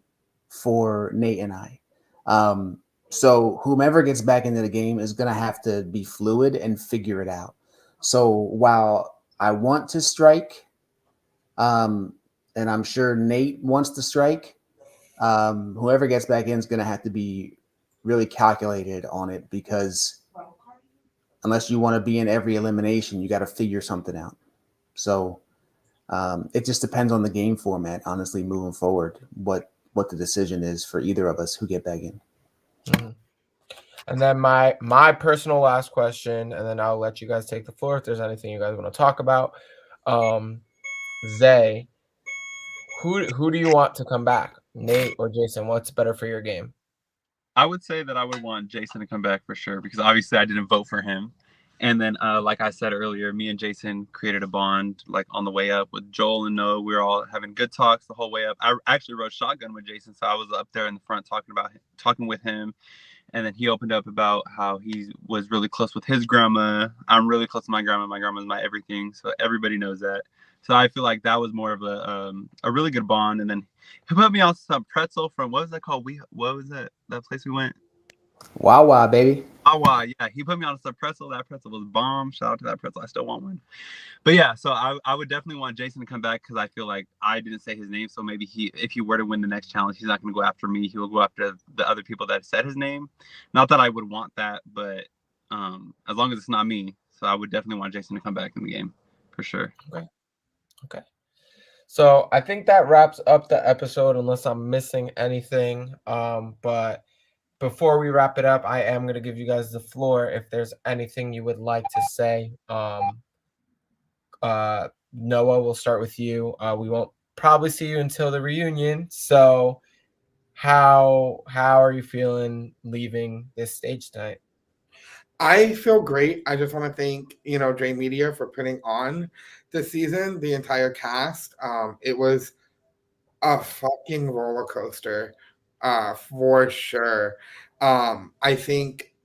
for Nate and I. So whomever gets back into the game is going to have to be fluid and figure it out. So while I want to strike, and I'm sure Nate wants to strike, whoever gets back in is going to have to be really calculated on it, because unless you want to be in every elimination, you got to figure something out. So it just depends on the game format, honestly, moving forward, what the decision is for either of us who get back in. Mm-hmm. And then my personal last question, and then I'll let you guys take the floor if there's anything you guys want to talk about. Zay, who do you want to come back, Nate or Jason? What's better for your game? I would say that I would want Jason to come back for sure, because obviously I didn't vote for him. And then, like I said earlier, me and Jason created a bond like on the way up with Joel and Noah. We were all having good talks the whole way up. I actually rode shotgun with Jason, so I was up there in the front talking with him. And then he opened up about how he was really close with his grandma. I'm really close to my grandma. My grandma's my everything, so everybody knows that. So I feel like that was more of a really good bond. And then he put me on some pretzel from, what was that called? What was that place we went? Wawa, baby. Wawa, yeah. He put me on some pretzel. That pretzel was bomb. Shout out to that pretzel. I still want one. But yeah, so I would definitely want Jason to come back, because I feel like I didn't say his name. So maybe if he were to win the next challenge, he's not going to go after me. He will go after the other people that said his name. Not that I would want that, but as long as it's not me. So I would definitely want Jason to come back in the game for sure. Okay. So I think that wraps up the episode, unless I'm missing anything. But before we wrap it up, I am going to give you guys the floor if there's anything you would like to say. Noah, we'll start with you. We won't probably see you until the reunion. So how are you feeling leaving this stage tonight? I feel great. I just want to thank, J Media for putting on this season, the entire cast. It was a fucking roller coaster, for sure. I think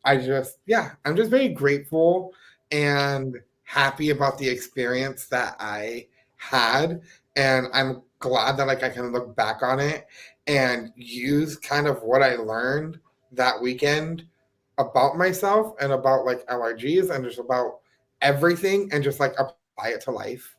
I'm just very grateful and happy about the experience that I had. And I'm glad that I can look back on it and use kind of what I learned that weekend about myself and about LRGs and just about everything, and just apply it to life.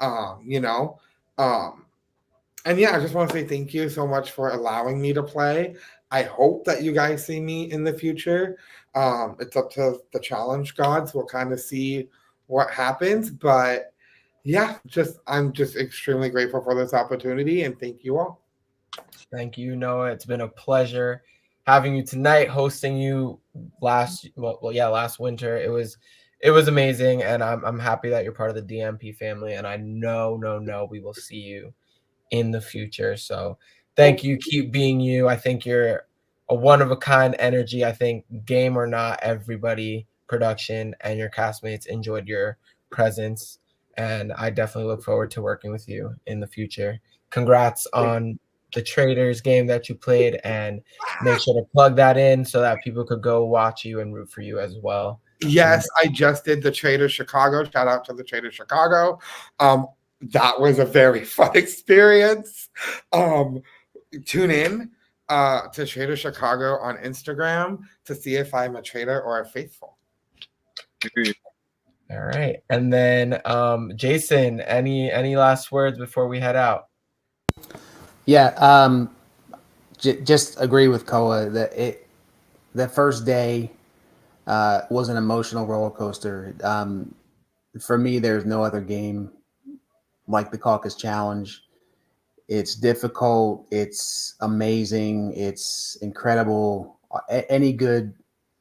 Um, you know. And yeah, I just want to say thank you so much for allowing me to play. I hope that you guys see me in the future. It's up to the challenge gods. We'll kind of see what happens. But yeah, I'm just extremely grateful for this opportunity, and thank you all. Thank you, Noah. It's been a pleasure having you tonight, hosting you last winter. It was amazing, and I'm happy that you're part of the DMP family, and I know we will see you in the future. So thank you. Keep being you. I think you're a one-of-a-kind energy. I think, game or not, everybody, production and your castmates enjoyed your presence, and I definitely look forward to working with you in the future. Congrats on the Traders game that you played, and make sure to plug that in so that people could go watch you and root for you as well. Yes, I just did the Trader Chicago. Shout out to the Trader Chicago. That was a very fun experience. Tune in to Trader Chicago on Instagram to see if I'm a trader or a faithful. All right. And then Jason, any last words before we head out? Yeah, just agree with Koa that that first day was an emotional roller coaster. For me, there's no other game like the Caucus Challenge. It's difficult. It's amazing. It's incredible. Any good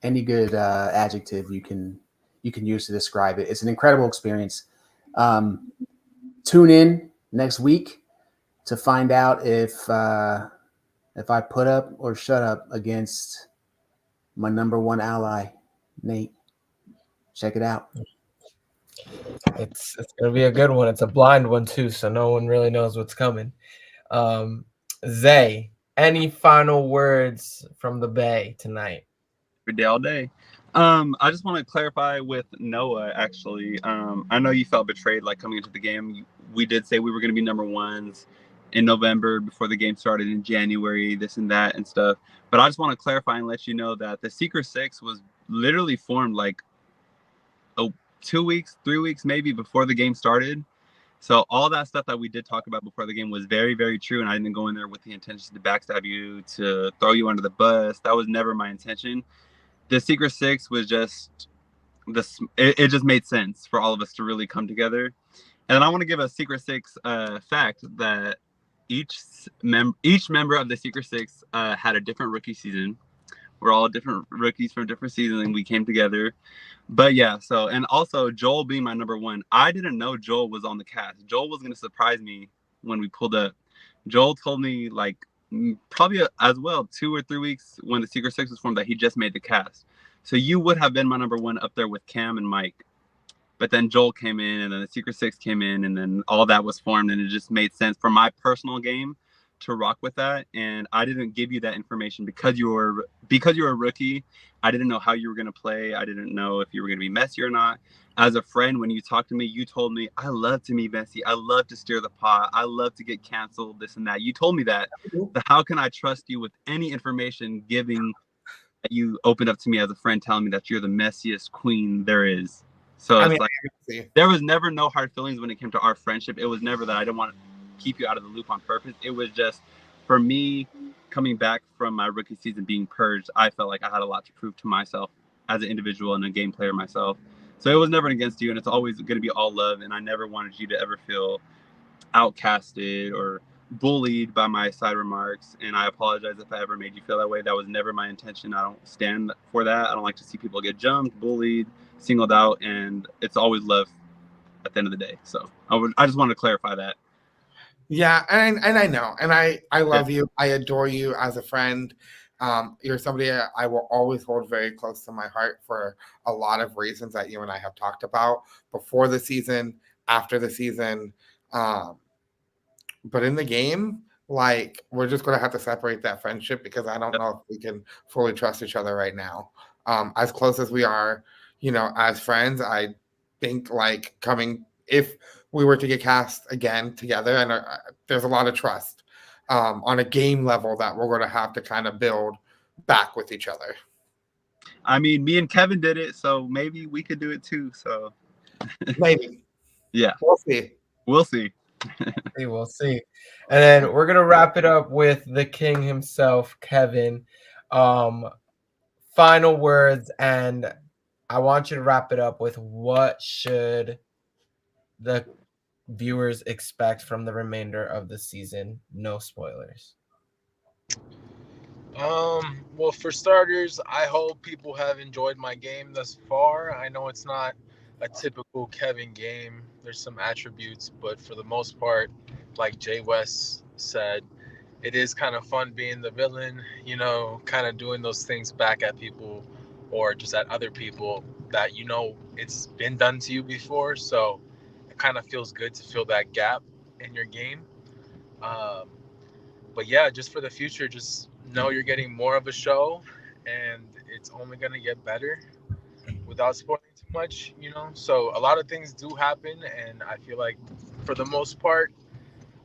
adjective you can use to describe it. It's an incredible experience. Tune in next week to find out if I put up or shut up against my number one ally, Nate. Check it out. It's gonna be a good one. It's a blind one too, so no one really knows what's coming. Zay, any final words from the Bay tonight? Every day, all day. I just want to clarify with Noah, actually. I know you felt betrayed coming into the game. We did say we were going to be number ones, in November before the game started in January, this and that and stuff. But I just want to clarify and let you know that the Secret Six was literally formed like 2 weeks, 3 weeks maybe before the game started. So all that stuff that we did talk about before the game was very, very true. And I didn't go in there with the intention to backstab you, to throw you under the bus. That was never my intention. The Secret Six was just this. It just made sense for all of us to really come together. And I want to give a Secret Six fact that each member of the Secret Six had a different rookie season. We're all different rookies from different seasons, and we came together. But yeah, so, and also Joel being my number one, I didn't know Joel was on the cast. Joel was going to surprise me when we pulled up. Joel told me like probably as well 2 or 3 weeks when the Secret Six was formed that he just made the cast. So you would have been my number one up there with Cam and Mike. But then Joel came in, and then the Secret Six came in, and then all that was formed, and it just made sense for my personal game to rock with that. And I didn't give you that information because you were a rookie. I didn't know how you were going to play. I didn't know if you were going to be messy or not. As a friend, when you talked to me, you told me, I love to be messy. I love to steer the pot. I love to get canceled, this and that. You told me that. So how can I trust you with any information giving that you opened up to me as a friend, telling me that you're the messiest queen there is? So it's like there was never no hard feelings when it came to our friendship. It was never that I didn't want to keep you out of the loop on purpose. It was just for me coming back from my rookie season being purged. I felt like I had a lot to prove to myself as an individual and a game player myself. So it was never against you, and it's always going to be all love. And I never wanted you to ever feel outcasted or bullied by my side remarks. And I apologize if I ever made you feel that way. That was never my intention. I don't stand for that. I don't like to see people get jumped, bullied, singled out, and it's always love at the end of the day. So I just wanted to clarify that. Yeah, and I know, and I love you. I adore you as a friend. You're somebody I will always hold very close to my heart for a lot of reasons that you and I have talked about before the season, after the season. But in the game, like, we're just going to have to separate that friendship because I don't know if we can fully trust each other right now. As close as we are, as friends, I think like if we were to get cast again together, and there's a lot of trust on a game level that we're going to have to kind of build back with each other. I mean, me and Kevin did it, so maybe we could do it too. So maybe. Yeah. We'll see. We'll see. We'll see. And then we're going to wrap it up with the king himself, Kevin. Final words, and I want you to wrap it up with what should the viewers expect from the remainder of the season? No spoilers. Well, for starters, I hope people have enjoyed my game thus far. I know it's not a typical Kevin game. There's some attributes, but for the most part, like Jay West said, it is kind of fun being the villain, kind of doing those things back at people or just at other people that it's been done to you before. So it kind of feels good to fill that gap in your game. But yeah, just for the future, just know you're getting more of a show, and it's only going to get better without spoiling too much, So a lot of things do happen, and I feel like for the most part,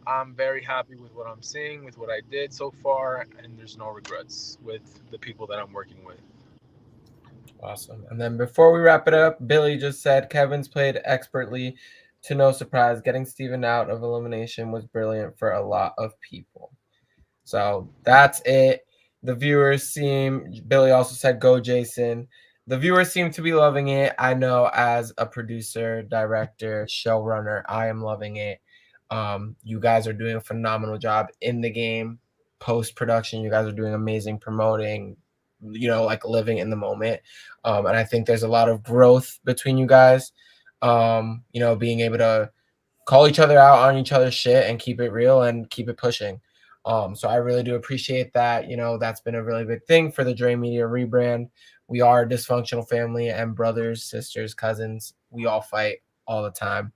I'm very happy with what I'm seeing, with what I did so far, and there's no regrets with the people that I'm working with. Awesome. And then before we wrap it up, Billy just said Kevin's played expertly. To no surprise, getting Steven out of elimination was brilliant for a lot of people. So that's it. The viewers Billy also said, go Jason. The viewers seem to be loving it. I know as a producer, director, showrunner, I am loving it. You guys are doing a phenomenal job in the game. Post-production, you guys are doing amazing promoting, like living in the moment. And I think there's a lot of growth between you guys, being able to call each other out on each other's shit and keep it real and keep it pushing. So I really do appreciate that. That's been a really big thing for the Dre Media rebrand. We are a dysfunctional family, and brothers, sisters, cousins, we all fight all the time.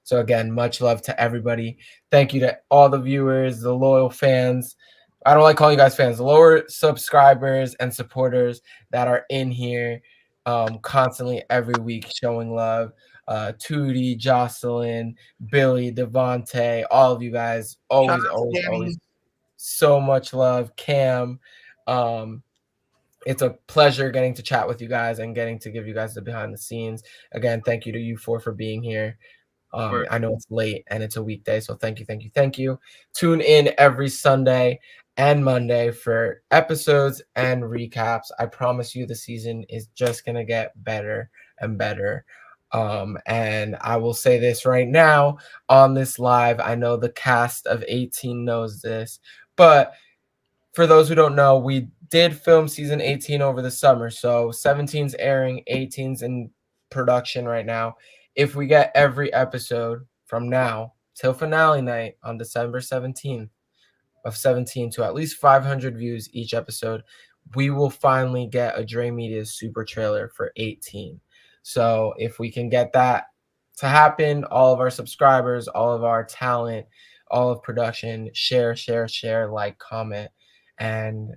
So again, much love to everybody. Thank you to all the viewers, the loyal fans. I don't like calling you guys fans, the lower subscribers and supporters that are in here constantly every week showing love. Tootie, Jocelyn, Billy, Devontae, all of you guys. Always, Shout out to always, Danny. always so much love. Cam. It's a pleasure getting to chat with you guys and getting to give you guys the behind the scenes. Again, thank you to you four for being here. I know it's late and it's a weekday, so thank you, thank you, thank you. Tune in every Sunday and Monday for episodes and recaps. I promise you the season is just going to get better and better. And I will say this right now on this live. I know the cast of 18 knows this, but for those who don't know, we did film season 18 over the summer. So 17's airing, 18's in production right now. If we get every episode from now till finale night on December 17th of 17 to at least 500 views each episode, we will finally get a Dre Media super trailer for 18. So if we can get that to happen, all of our subscribers, all of our talent, all of production, share, like, comment, and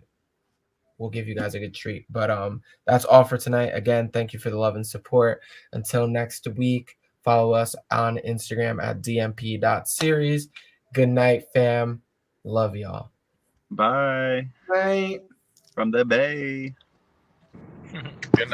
we'll give you guys a good treat. But that's all for tonight. Again, thank you for the love and support. Until next week, follow us on Instagram at dmp.series. Good night, fam. Love y'all. Bye. Right. From the Bay. Good night.